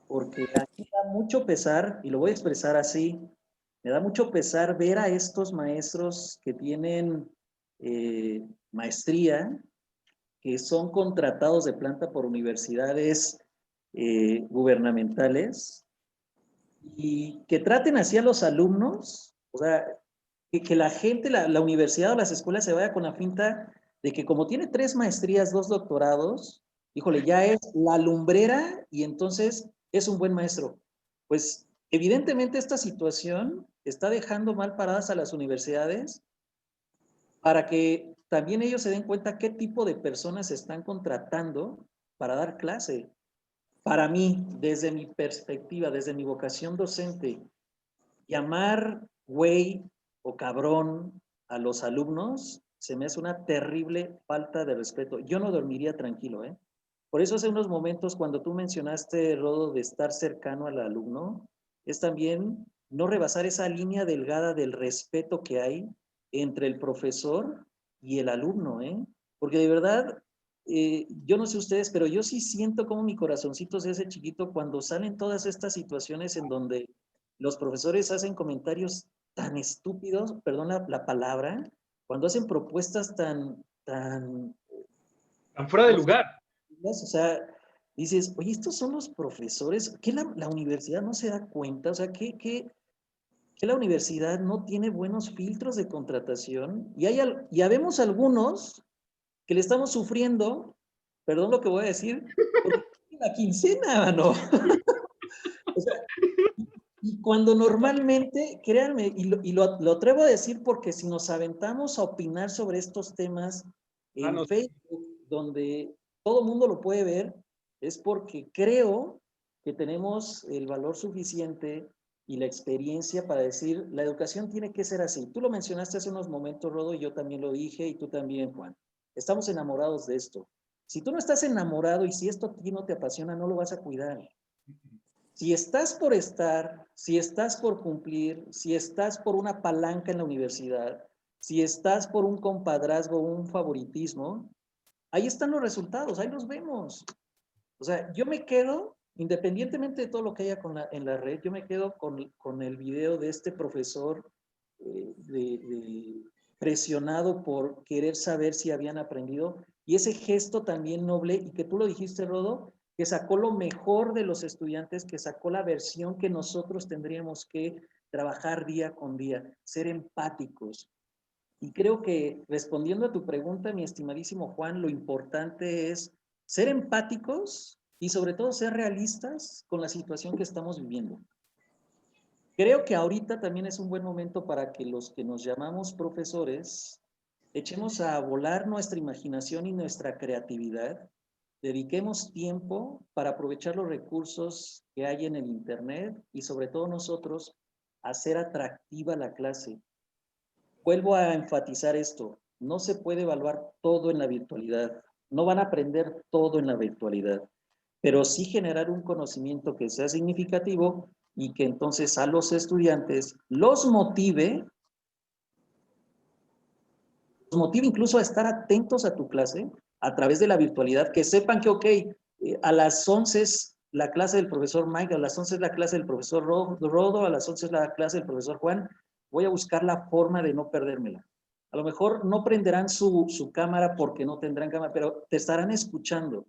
[SPEAKER 3] Porque a mí me da mucho pesar, y lo voy a expresar así, me da mucho pesar ver a estos maestros que tienen maestría, que son contratados de planta por universidades gubernamentales, y que traten así a los alumnos, o sea, que la gente, la universidad o las escuelas se vaya con la finta de que como tiene 3 maestrías, 2 doctorados, híjole, ya es la lumbrera y entonces es un buen maestro. Pues evidentemente esta situación está dejando mal paradas a las universidades para que también ellos se den cuenta qué tipo de personas se están contratando para dar clase. Para mí, desde mi perspectiva, desde mi vocación docente, llamar güey o cabrón a los alumnos se me hace una terrible falta de respeto. Yo no dormiría tranquilo, ¿eh? Por eso hace unos momentos cuando tú mencionaste, Rodo, de estar cercano al alumno, es también no rebasar esa línea delgada del respeto que hay entre el profesor y el alumno, ¿eh? Porque de verdad, yo no sé ustedes, pero yo sí siento como mi corazoncito se hace chiquito cuando salen todas estas situaciones en donde los profesores hacen comentarios tan estúpidos, perdón la palabra, cuando hacen propuestas tan,
[SPEAKER 1] Tan fuera de
[SPEAKER 3] no sé,
[SPEAKER 1] lugar.
[SPEAKER 3] o sea, dices, oye, estos son los profesores, ¿qué la universidad no se da cuenta? O sea, ¿que la universidad no tiene buenos filtros de contratación? Y ya vemos algunos que le estamos sufriendo, perdón lo que voy a decir, porque la quincena, mano. O sea, y cuando normalmente, créanme, lo atrevo a decir porque si nos aventamos a opinar sobre estos temas en
[SPEAKER 1] Manos.
[SPEAKER 3] Facebook, donde todo el mundo lo puede ver, es porque creo que tenemos el valor suficiente y la experiencia para decir, la educación tiene que ser así. Tú lo mencionaste hace unos momentos, Rodo, y yo también lo dije, y tú también, Juan. Estamos enamorados de esto. Si tú no estás enamorado y si esto a ti no te apasiona, no lo vas a cuidar. Si estás por estar, si estás por cumplir, si estás por una palanca en la universidad, si estás por un compadrazgo, un favoritismo, ahí están los resultados, ahí los vemos. O sea, yo me quedo, independientemente de todo lo que haya en la red, yo me quedo con el video de este profesor presionado por querer saber si habían aprendido, y ese gesto también noble, y que tú lo dijiste, Rodo, que sacó lo mejor de los estudiantes, que sacó la versión que nosotros tendríamos que trabajar día con día, ser empáticos. Y creo que respondiendo a tu pregunta, mi estimadísimo Juan, lo importante es ser empáticos y sobre todo ser realistas con la situación que estamos viviendo. Creo que ahorita también es un buen momento para que los que nos llamamos profesores echemos a volar nuestra imaginación y nuestra creatividad, dediquemos tiempo para aprovechar los recursos que hay en el Internet y sobre todo nosotros hacer atractiva la clase. Vuelvo a enfatizar esto, no se puede evaluar todo en la virtualidad, no van a aprender todo en la virtualidad, pero sí generar un conocimiento que sea significativo y que entonces a los estudiantes los motive incluso a estar atentos a tu clase a través de la virtualidad, que sepan que, ok, a las 11 es la clase del profesor Mike, a las 11 es la clase del profesor Rodo, a las 11 es la clase del profesor Juan, voy a buscar la forma de no perdérmela. A lo mejor no prenderán su cámara porque no tendrán cámara, pero te estarán escuchando.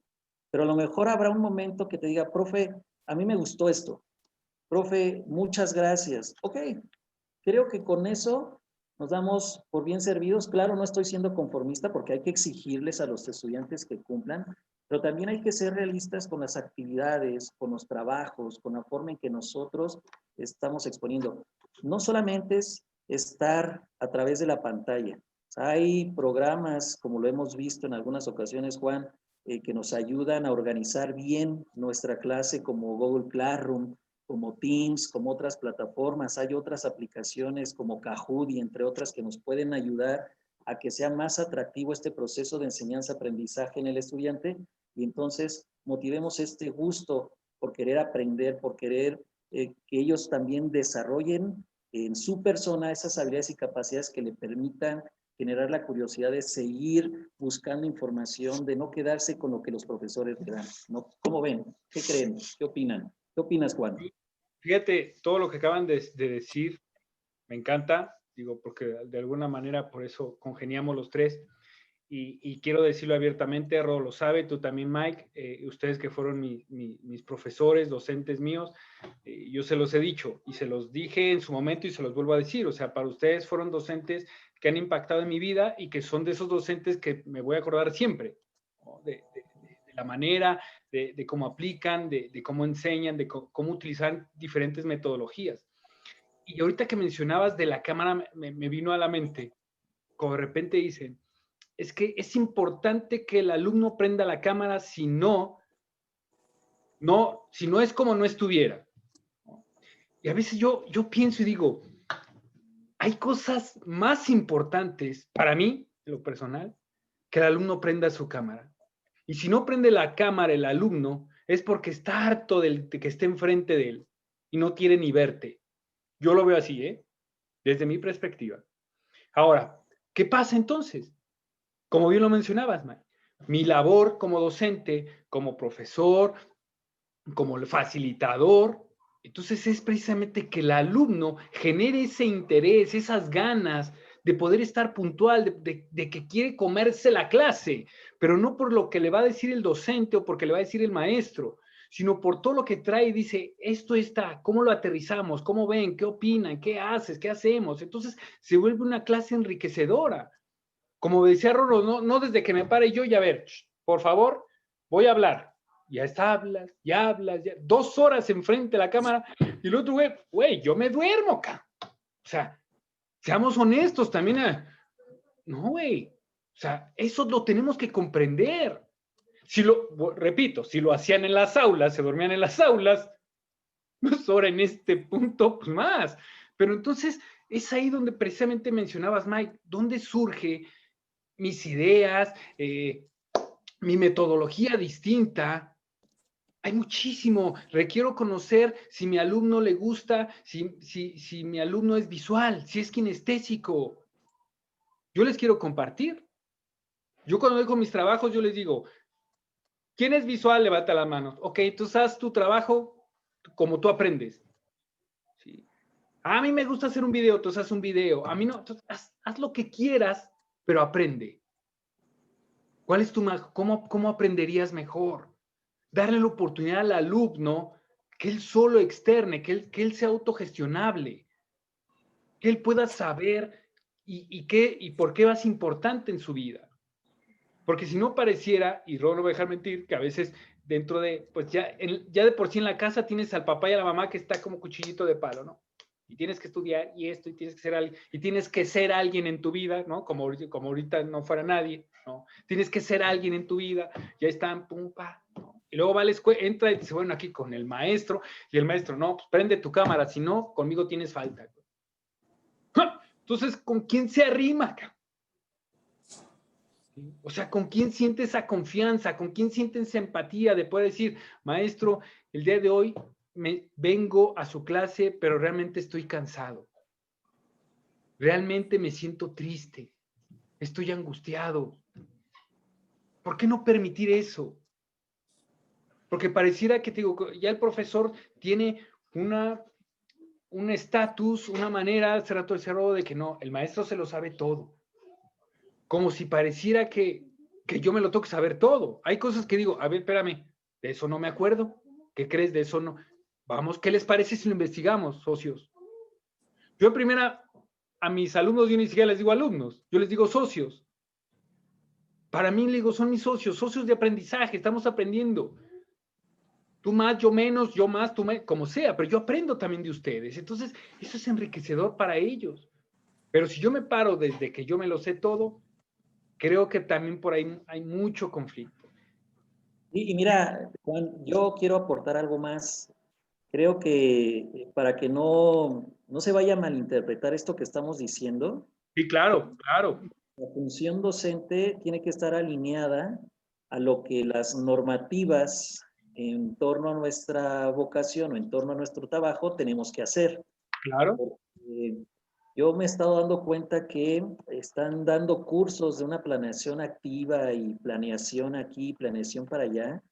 [SPEAKER 3] Pero a lo mejor habrá un momento que te diga, profe, a mí me gustó esto. Profe, muchas gracias. Ok, creo que con eso nos damos por bien servidos. Claro, no estoy siendo conformista porque hay que exigirles a los estudiantes que cumplan, pero también hay que ser realistas con las actividades, con los trabajos, con la forma en que nosotros estamos exponiendo. No solamente es estar a través de la pantalla. Hay programas, como lo hemos visto en algunas ocasiones, Juan, que nos ayudan a organizar bien nuestra clase, como Google Classroom, como Teams, como otras plataformas. Hay otras aplicaciones como Kahoot y entre otras que nos pueden ayudar a que sea más atractivo este proceso de enseñanza-aprendizaje en el estudiante y entonces motivemos este gusto por querer aprender, por querer que ellos también desarrollen en su persona esas habilidades y capacidades que le permitan generar la curiosidad de seguir buscando información, de no quedarse con lo que los profesores le dan, ¿no? ¿Cómo ven? ¿Qué creen? ¿Qué opinan? ¿Qué opinas, Juan?
[SPEAKER 1] Fíjate, todo lo que acaban de decir me encanta, digo, porque de alguna manera por eso congeniamos los tres. Y quiero decirlo abiertamente, Ro lo sabe, tú también, Mike, ustedes que fueron mis profesores, docentes míos, yo se los he dicho y se los dije en su momento y se los vuelvo a decir, o sea, para ustedes fueron docentes que han impactado en mi vida y que son de esos docentes que me voy a acordar siempre, ¿no? de la manera, de cómo aplican, de cómo enseñan, de cómo utilizar diferentes metodologías. Y ahorita que mencionabas de la cámara, me vino a la mente, como de repente dicen, es que es importante que el alumno prenda la cámara, si no es como no estuviera. Y a veces yo pienso y digo, hay cosas más importantes para mí, en lo personal, que el alumno prenda su cámara. Y si no prende la cámara el alumno, es porque está harto de que esté enfrente de él y no quiere ni verte. Yo lo veo así, ¿eh? Desde mi perspectiva. Ahora, ¿qué pasa entonces? Como bien lo mencionabas, Mike, mi labor como docente, como profesor, como el facilitador, entonces es precisamente que el alumno genere ese interés, esas ganas de poder estar puntual, de que quiere comerse la clase, pero no por lo que le va a decir el docente o porque le va a decir el maestro, sino por todo lo que trae y dice, esto está, ¿cómo lo aterrizamos? ¿Cómo ven? ¿Qué opinan? ¿Qué haces? ¿Qué hacemos? Entonces se vuelve una clase enriquecedora. Como decía Rolo, no desde que me pare yo y a ver, por favor, voy a hablar. Ya está, hablas, ya. 2 horas enfrente de la cámara y el otro güey, yo me duermo acá. O sea, seamos honestos también. No, güey. O sea, eso lo tenemos que comprender. Repito, si lo hacían en las aulas, se dormían en las aulas, pues ahora en este punto, pues más. Pero entonces, es ahí donde precisamente mencionabas, Mike, ¿dónde surge mis ideas, mi metodología distinta? Hay muchísimo. Requiero conocer si mi alumno le gusta, si mi alumno es visual, si es kinestésico. Yo les quiero compartir. Yo cuando dejo mis trabajos, yo les digo, ¿quién es visual? Levanta las manos. Ok, tú haz tu trabajo como tú aprendes. ¿Sí? A mí me gusta hacer un video, tú haz un video. A mí no, haz lo que quieras, pero aprende. ¿Cuál es cómo aprenderías mejor? Darle la oportunidad al alumno que él solo externe, que él sea autogestionable, que él pueda saber y por qué es importante en su vida. Porque si no pareciera, y Ron no va a dejar mentir, que a veces dentro de, pues ya de por sí en la casa tienes al papá y a la mamá que está como cuchillito de palo, ¿no? Y tienes que estudiar y esto, y tienes que ser alguien en tu vida, ¿no? Como ahorita no fuera nadie, ¿no? Tienes que ser alguien en tu vida, ya están, pum, pa, ¿no? Y luego va a la escuela, entra y dice, bueno, aquí con el maestro, y el maestro, no, pues prende tu cámara, si no, conmigo tienes falta. Entonces, ¿con quién se arrima? O sea, ¿con quién siente esa confianza? ¿Con quién siente esa empatía de poder decir, maestro, el día de hoy vengo a su clase, pero realmente estoy cansado? Realmente me siento triste. Estoy angustiado. ¿Por qué no permitir eso? Porque pareciera que, te digo, ya el profesor tiene un estatus, una manera, hace rato el cerro de que no, el maestro se lo sabe todo. Como si pareciera que yo me lo tengo que saber todo. Hay cosas que digo, a ver, espérame, de eso no me acuerdo. ¿Qué crees de eso? No. Vamos, ¿qué les parece si lo investigamos, socios? Yo en primera, a mis alumnos yo ni siquiera les digo alumnos, yo les digo socios. Para mí, le digo, son mis socios, socios de aprendizaje, estamos aprendiendo. Tú más, yo menos, yo más, tú más, como sea, pero yo aprendo también de ustedes. Entonces, eso es enriquecedor para ellos. Pero si yo me paro desde que yo me lo sé todo, creo que también por ahí hay mucho conflicto.
[SPEAKER 3] Y mira, Juan, yo quiero aportar algo más. Creo que para que no se vaya a malinterpretar esto que estamos diciendo,
[SPEAKER 1] Sí, claro, claro.
[SPEAKER 3] la función docente tiene que estar alineada a lo que las normativas en torno a nuestra vocación o en torno a nuestro trabajo tenemos que hacer.
[SPEAKER 1] Claro.
[SPEAKER 3] Porque yo me he estado dando cuenta que están dando cursos de una planeación activa y planeación aquí, planeación para allá.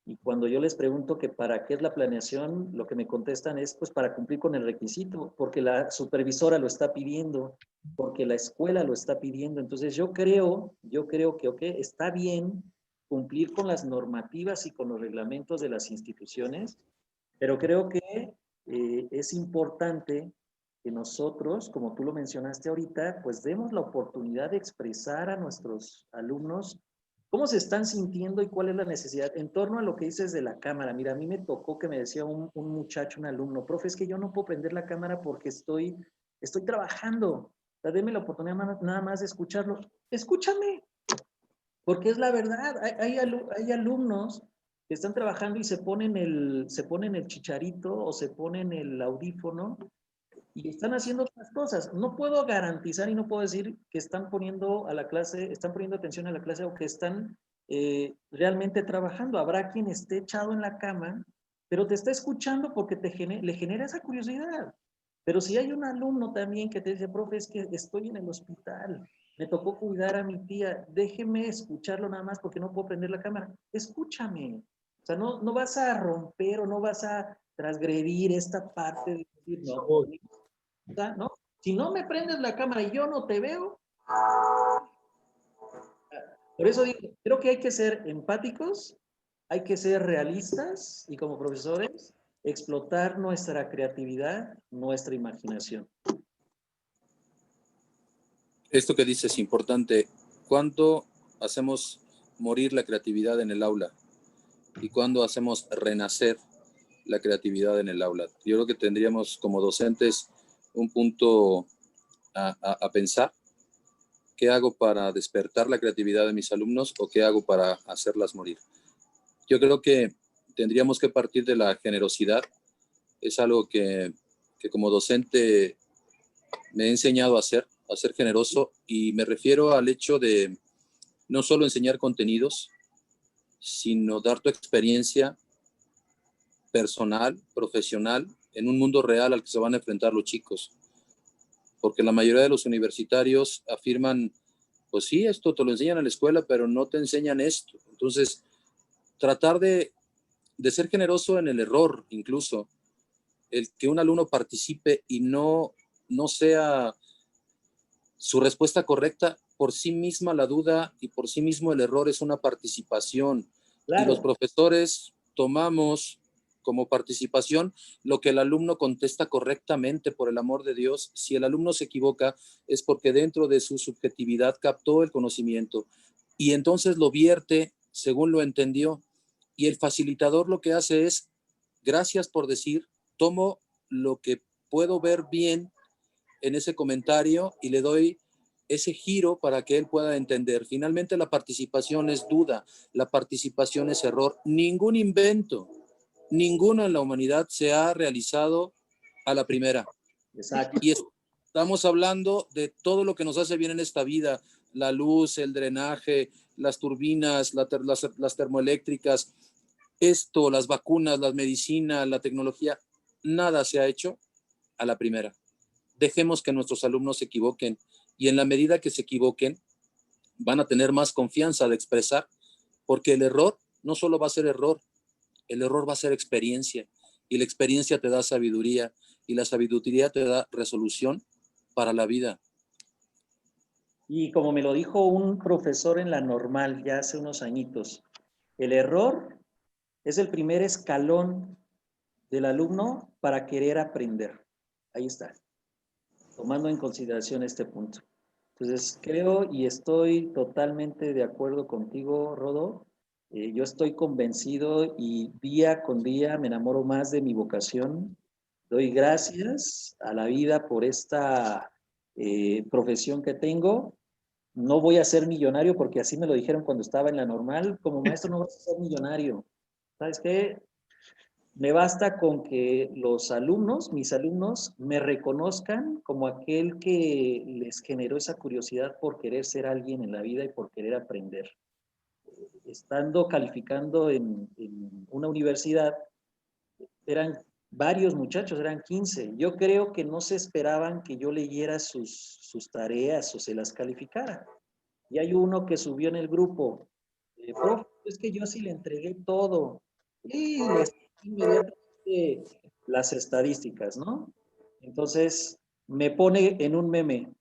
[SPEAKER 3] Y cuando yo les pregunto que para qué es la planeación, lo que me contestan es pues para cumplir con el requisito, porque la supervisora lo está pidiendo, porque la escuela lo está pidiendo. Entonces yo creo que okay, está bien cumplir con las normativas y con los reglamentos de las instituciones, pero creo que es importante que nosotros, como tú lo mencionaste ahorita, pues demos la oportunidad de expresar a nuestros alumnos cómo se están sintiendo y cuál es la necesidad. En torno a lo que dices de la cámara, mira, a mí me tocó que me decía un muchacho, un alumno, profe, es que yo no puedo prender la cámara porque estoy trabajando. O sea, deme la oportunidad nada más de escucharlo. Escúchame, porque es la verdad. Hay alumnos que están trabajando y se ponen el chicharito o se ponen el audífono y están haciendo otras cosas. No puedo garantizar y no puedo decir que están poniendo atención a la clase o que están realmente trabajando. Habrá quien esté echado en la cama, pero te está escuchando porque le genera esa curiosidad. Pero si hay un alumno también que te dice, profe, es que estoy en el hospital, me tocó cuidar a mi tía, déjeme escucharlo nada más porque no puedo prender la cámara. Escúchame. O sea, no vas a romper o no vas a transgredir esta parte de decir, no, ¿no? Si no me prendes la cámara y yo no te veo, por eso digo, creo que hay que ser empáticos, hay que ser realistas y como profesores explotar nuestra creatividad, nuestra imaginación.
[SPEAKER 2] Esto que dices es importante. ¿Cuándo hacemos morir la creatividad en el aula? ¿Y cuándo hacemos renacer la creatividad en el aula? Yo creo que tendríamos como docentes un punto a pensar. ¿Qué hago para despertar la creatividad de mis alumnos o qué hago para hacerlas morir? Yo creo que tendríamos que partir de la generosidad. Es algo que como docente me he enseñado a ser generoso, y me refiero al hecho de no solo enseñar contenidos, sino dar tu experiencia personal, profesional, en un mundo real al que se van a enfrentar los chicos. Porque la mayoría de los universitarios afirman, pues sí, esto te lo enseñan en la escuela, pero no te enseñan esto. Entonces, tratar de ser generoso en el error, incluso, el que un alumno participe y no sea su respuesta correcta, por sí misma la duda y por sí mismo el error es una participación. Claro. Y los profesores tomamos como participación lo que el alumno contesta correctamente, por el amor de Dios. Si el alumno se equivoca, es porque dentro de su subjetividad captó el conocimiento y entonces lo vierte según lo entendió. Y el facilitador lo que hace es, gracias por decir, tomo lo que puedo ver bien en ese comentario y le doy ese giro para que él pueda entender. Finalmente, la participación es duda, la participación es error. Ningún invento, ninguno en la humanidad se ha realizado a la primera.
[SPEAKER 3] Exacto.
[SPEAKER 2] Y estamos hablando de todo lo que nos hace bien en esta vida: la luz, el drenaje, las turbinas, las termoeléctricas, esto, las vacunas, las medicinas, la tecnología. Nada se ha hecho a la primera. Dejemos que nuestros alumnos se equivoquen, y en la medida que se equivoquen van a tener más confianza de expresar, porque el error no solo va a ser error, el error va a ser experiencia, y la experiencia te da sabiduría, y la sabiduría te da resolución para la vida.
[SPEAKER 3] Y como me lo dijo un profesor en la normal ya hace unos añitos, el error es el primer escalón del alumno para querer aprender. Ahí está. tomando en consideración este punto. Entonces, creo y estoy totalmente de acuerdo contigo, Rodo. Yo estoy convencido y día con día me enamoro más de mi vocación. Doy gracias a la vida por esta profesión que tengo. No voy a ser millonario porque así me lo dijeron cuando estaba en la normal. Como maestro no vas a ser millonario. ¿Sabes qué? Me basta con que los alumnos, mis alumnos, me reconozcan como aquel que les generó esa curiosidad por querer ser alguien en la vida y por querer aprender. Estando calificando en una universidad, eran varios muchachos, eran 15. Yo creo que no se esperaban que yo leyera sus tareas o se las calificara. Y hay uno que subió en el grupo, profe, es que yo sí le entregué todo. Y les inmediatamente las estadísticas, ¿no? Entonces me pone en un meme,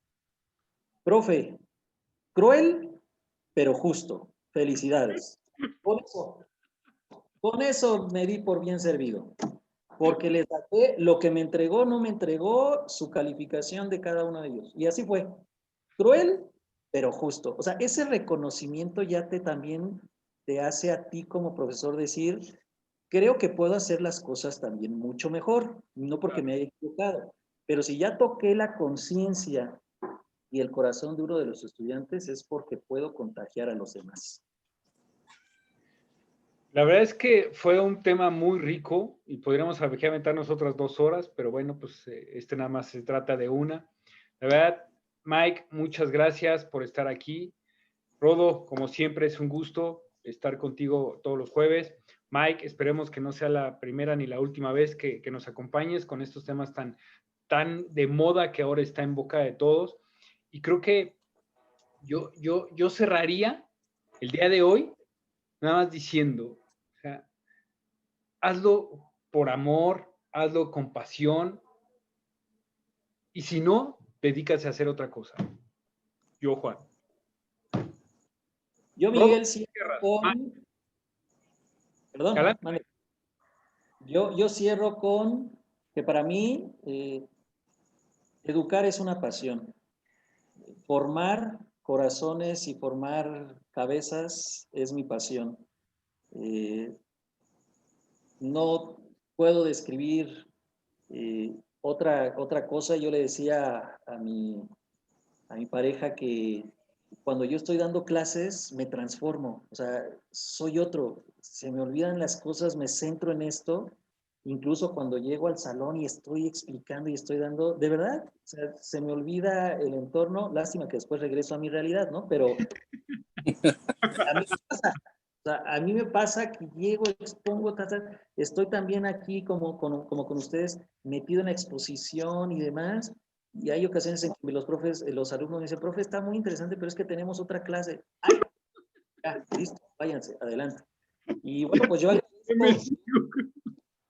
[SPEAKER 3] profe, cruel, pero justo. Felicidades. Con eso, con eso me di por bien servido. Porque le saqué lo que me entregó, no me entregó su calificación de cada uno de ellos. Y así fue. Cruel, pero justo. O sea, ese reconocimiento ya también te hace a ti como profesor decir, creo que puedo hacer las cosas también mucho mejor, no porque me haya equivocado, pero si ya toqué la conciencia y el corazón de uno de los estudiantes es porque puedo contagiar a los demás.
[SPEAKER 1] La verdad es que fue un tema muy rico y podríamos aventarnos otras 2 horas, pero bueno, pues este nada más se trata de una. La verdad, Mike, muchas gracias por estar aquí. Rodo, como siempre, es un gusto estar contigo todos los jueves. Mike, esperemos que no sea la primera ni la última vez que nos acompañes con estos temas tan de moda que ahora está en boca de todos. Y creo que yo cerraría el día de hoy nada más diciendo, o sea, hazlo por amor, hazlo con pasión, y si no, dedícase a hacer otra cosa. Yo, Juan.
[SPEAKER 3] Yo,
[SPEAKER 1] Rodo,
[SPEAKER 3] Miguel, cierro con... Perdón,
[SPEAKER 1] adelante.
[SPEAKER 3] mande. Yo cierro con que para mí educar es una pasión. Formar corazones y formar cabezas es mi pasión. Eh, no puedo describir otra cosa. Yo le decía a mi pareja que cuando yo estoy dando clases me transformo, o sea, soy otro, se me olvidan las cosas, me centro en esto, incluso cuando llego al salón y estoy explicando y estoy dando, de verdad, o sea, se me olvida el entorno, lástima que después regreso a mi realidad, ¿no? Pero a mí me pasa, o sea, a mí me pasa que llego, expongo, estoy también aquí como con ustedes, metido en la exposición y demás, y hay ocasiones en que los profes, los alumnos me dicen, profe, está muy interesante, pero es que tenemos otra clase. ¡Ay! Ya, listo, váyanse, adelante. Y bueno, pues yo agradezco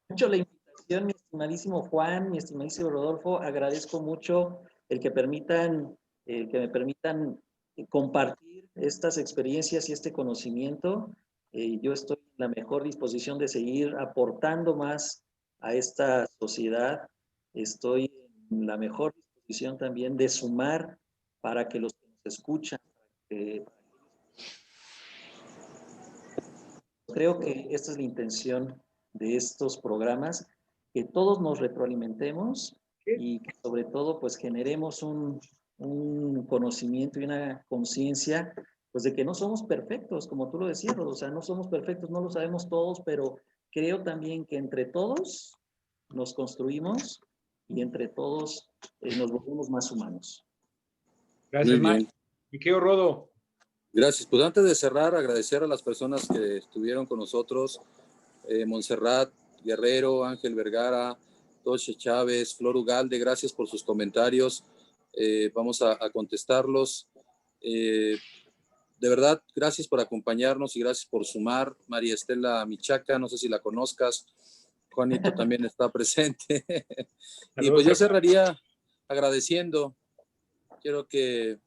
[SPEAKER 3] mucho la invitación, mi estimadísimo Juan, mi estimadísimo Rodolfo, agradezco mucho que me permitan compartir estas experiencias y este conocimiento. Yo estoy en la mejor disposición de seguir aportando más a esta sociedad. Estoy en la mejor disposición también de sumar para que los que nos escuchan, creo que esta es la intención de estos programas, que todos nos retroalimentemos y que sobre todo pues generemos un conocimiento y una conciencia pues de que no somos perfectos, como tú lo decías, Rodo, o sea, no somos perfectos, no lo sabemos todos, pero creo también que entre todos nos construimos y entre todos nos volvemos más humanos.
[SPEAKER 1] Gracias,
[SPEAKER 2] Muy
[SPEAKER 1] Mike.
[SPEAKER 2] bien.
[SPEAKER 1] Mi querido Rodo.
[SPEAKER 2] Gracias. Pues antes de cerrar, agradecer a las personas que estuvieron con nosotros, Montserrat Guerrero, Ángel Vergara, Toche Chávez, Flor Ugalde, gracias por sus comentarios. Vamos a contestarlos. De verdad, gracias por acompañarnos y gracias por sumar. María Estela Michaca, no sé si la conozcas. Juanito también está presente. Y pues yo cerraría agradeciendo. Quiero que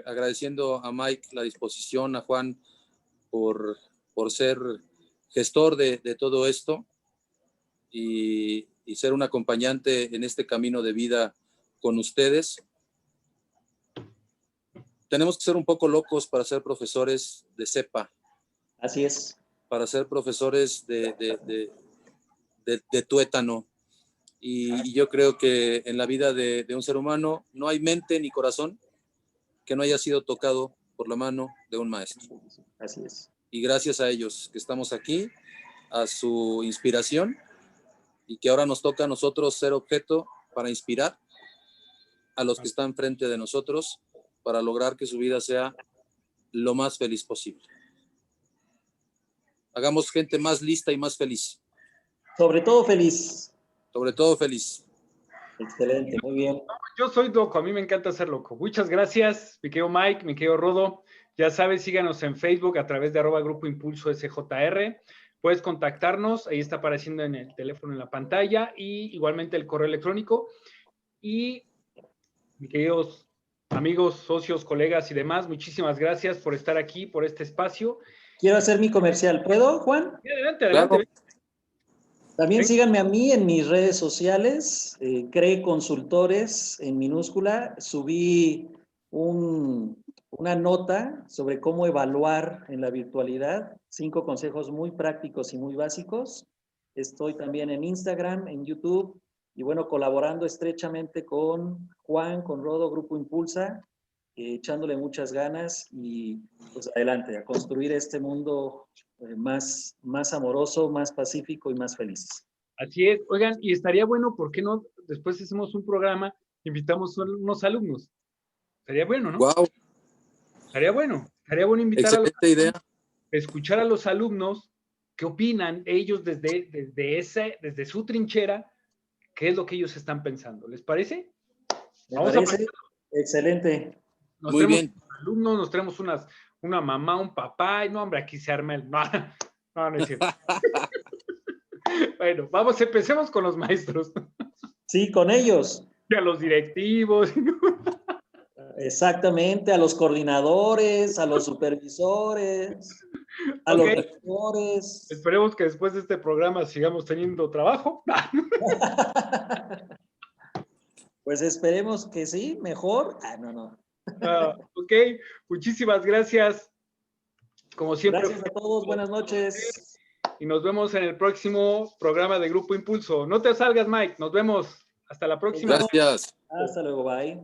[SPEAKER 2] agradeciendo a Mike la disposición, a Juan por ser gestor de todo esto y ser un acompañante en este camino de vida con ustedes. Tenemos que ser un poco locos para ser profesores de cepa.
[SPEAKER 3] Así es.
[SPEAKER 2] Para ser profesores de tuétano. Y yo creo que en la vida de un ser humano no hay mente ni corazón que no haya sido tocado por la mano de un maestro.
[SPEAKER 3] Así es.
[SPEAKER 2] Y gracias a ellos que estamos aquí, a su inspiración, y que ahora nos toca a nosotros ser objeto para inspirar a los que están frente de nosotros para lograr que su vida sea lo más feliz posible. Hagamos gente más lista y más feliz.
[SPEAKER 3] Sobre todo feliz.
[SPEAKER 2] Sobre todo feliz.
[SPEAKER 3] Excelente, muy bien.
[SPEAKER 1] Yo soy loco, a mí me encanta ser loco. Muchas gracias, mi querido Mike, mi querido Rodo. Ya sabes, síganos en Facebook a través de @Grupo Impulso SJR. Puedes contactarnos, ahí está apareciendo en el teléfono en la pantalla, y igualmente el correo electrónico. Y mis queridos amigos, socios, colegas y demás, muchísimas gracias por estar aquí, por este espacio.
[SPEAKER 3] Quiero hacer mi comercial. ¿Puedo, Juan?
[SPEAKER 1] Sí, adelante, adelante.
[SPEAKER 2] Claro.
[SPEAKER 3] También síganme a mí en mis redes sociales, CRE Consultores en minúscula. Subí una nota sobre cómo evaluar en la virtualidad, 5 consejos muy prácticos y muy básicos. Estoy también en Instagram, en YouTube, y bueno, colaborando estrechamente con Juan, con Rodo, Grupo Impulsa, echándole muchas ganas y pues adelante, a construir este mundo más amoroso, más pacífico y más feliz.
[SPEAKER 1] Así es. Oigan, y estaría bueno, ¿por qué no? Después hacemos un programa, invitamos a unos alumnos. Estaría bueno, ¿no?
[SPEAKER 2] Wow.
[SPEAKER 1] Estaría bueno invitar
[SPEAKER 2] Excelente idea.
[SPEAKER 1] Escuchar a los alumnos qué opinan ellos desde su trinchera, qué es lo que ellos están pensando. ¿Les parece?
[SPEAKER 3] Me parece excelente.
[SPEAKER 2] Muy bien.
[SPEAKER 1] Alumnos, nos traemos una mamá, un papá, y no, hombre, aquí se arma el... No es cierto. Bueno, empecemos con los maestros.
[SPEAKER 3] Sí, con ellos.
[SPEAKER 1] Y a los directivos.
[SPEAKER 3] Exactamente, a los coordinadores, a los supervisores, a los rectores.
[SPEAKER 1] Esperemos que después de este programa sigamos teniendo trabajo.
[SPEAKER 3] Pues esperemos que sí, mejor. No.
[SPEAKER 1] Ok, muchísimas gracias. Como siempre.
[SPEAKER 3] Gracias a todos, buenas noches.
[SPEAKER 1] Y nos vemos en el próximo programa de Grupo Impulso. No te salgas, Mike. Nos vemos. Hasta la próxima.
[SPEAKER 2] Gracias.
[SPEAKER 3] Hasta luego, bye.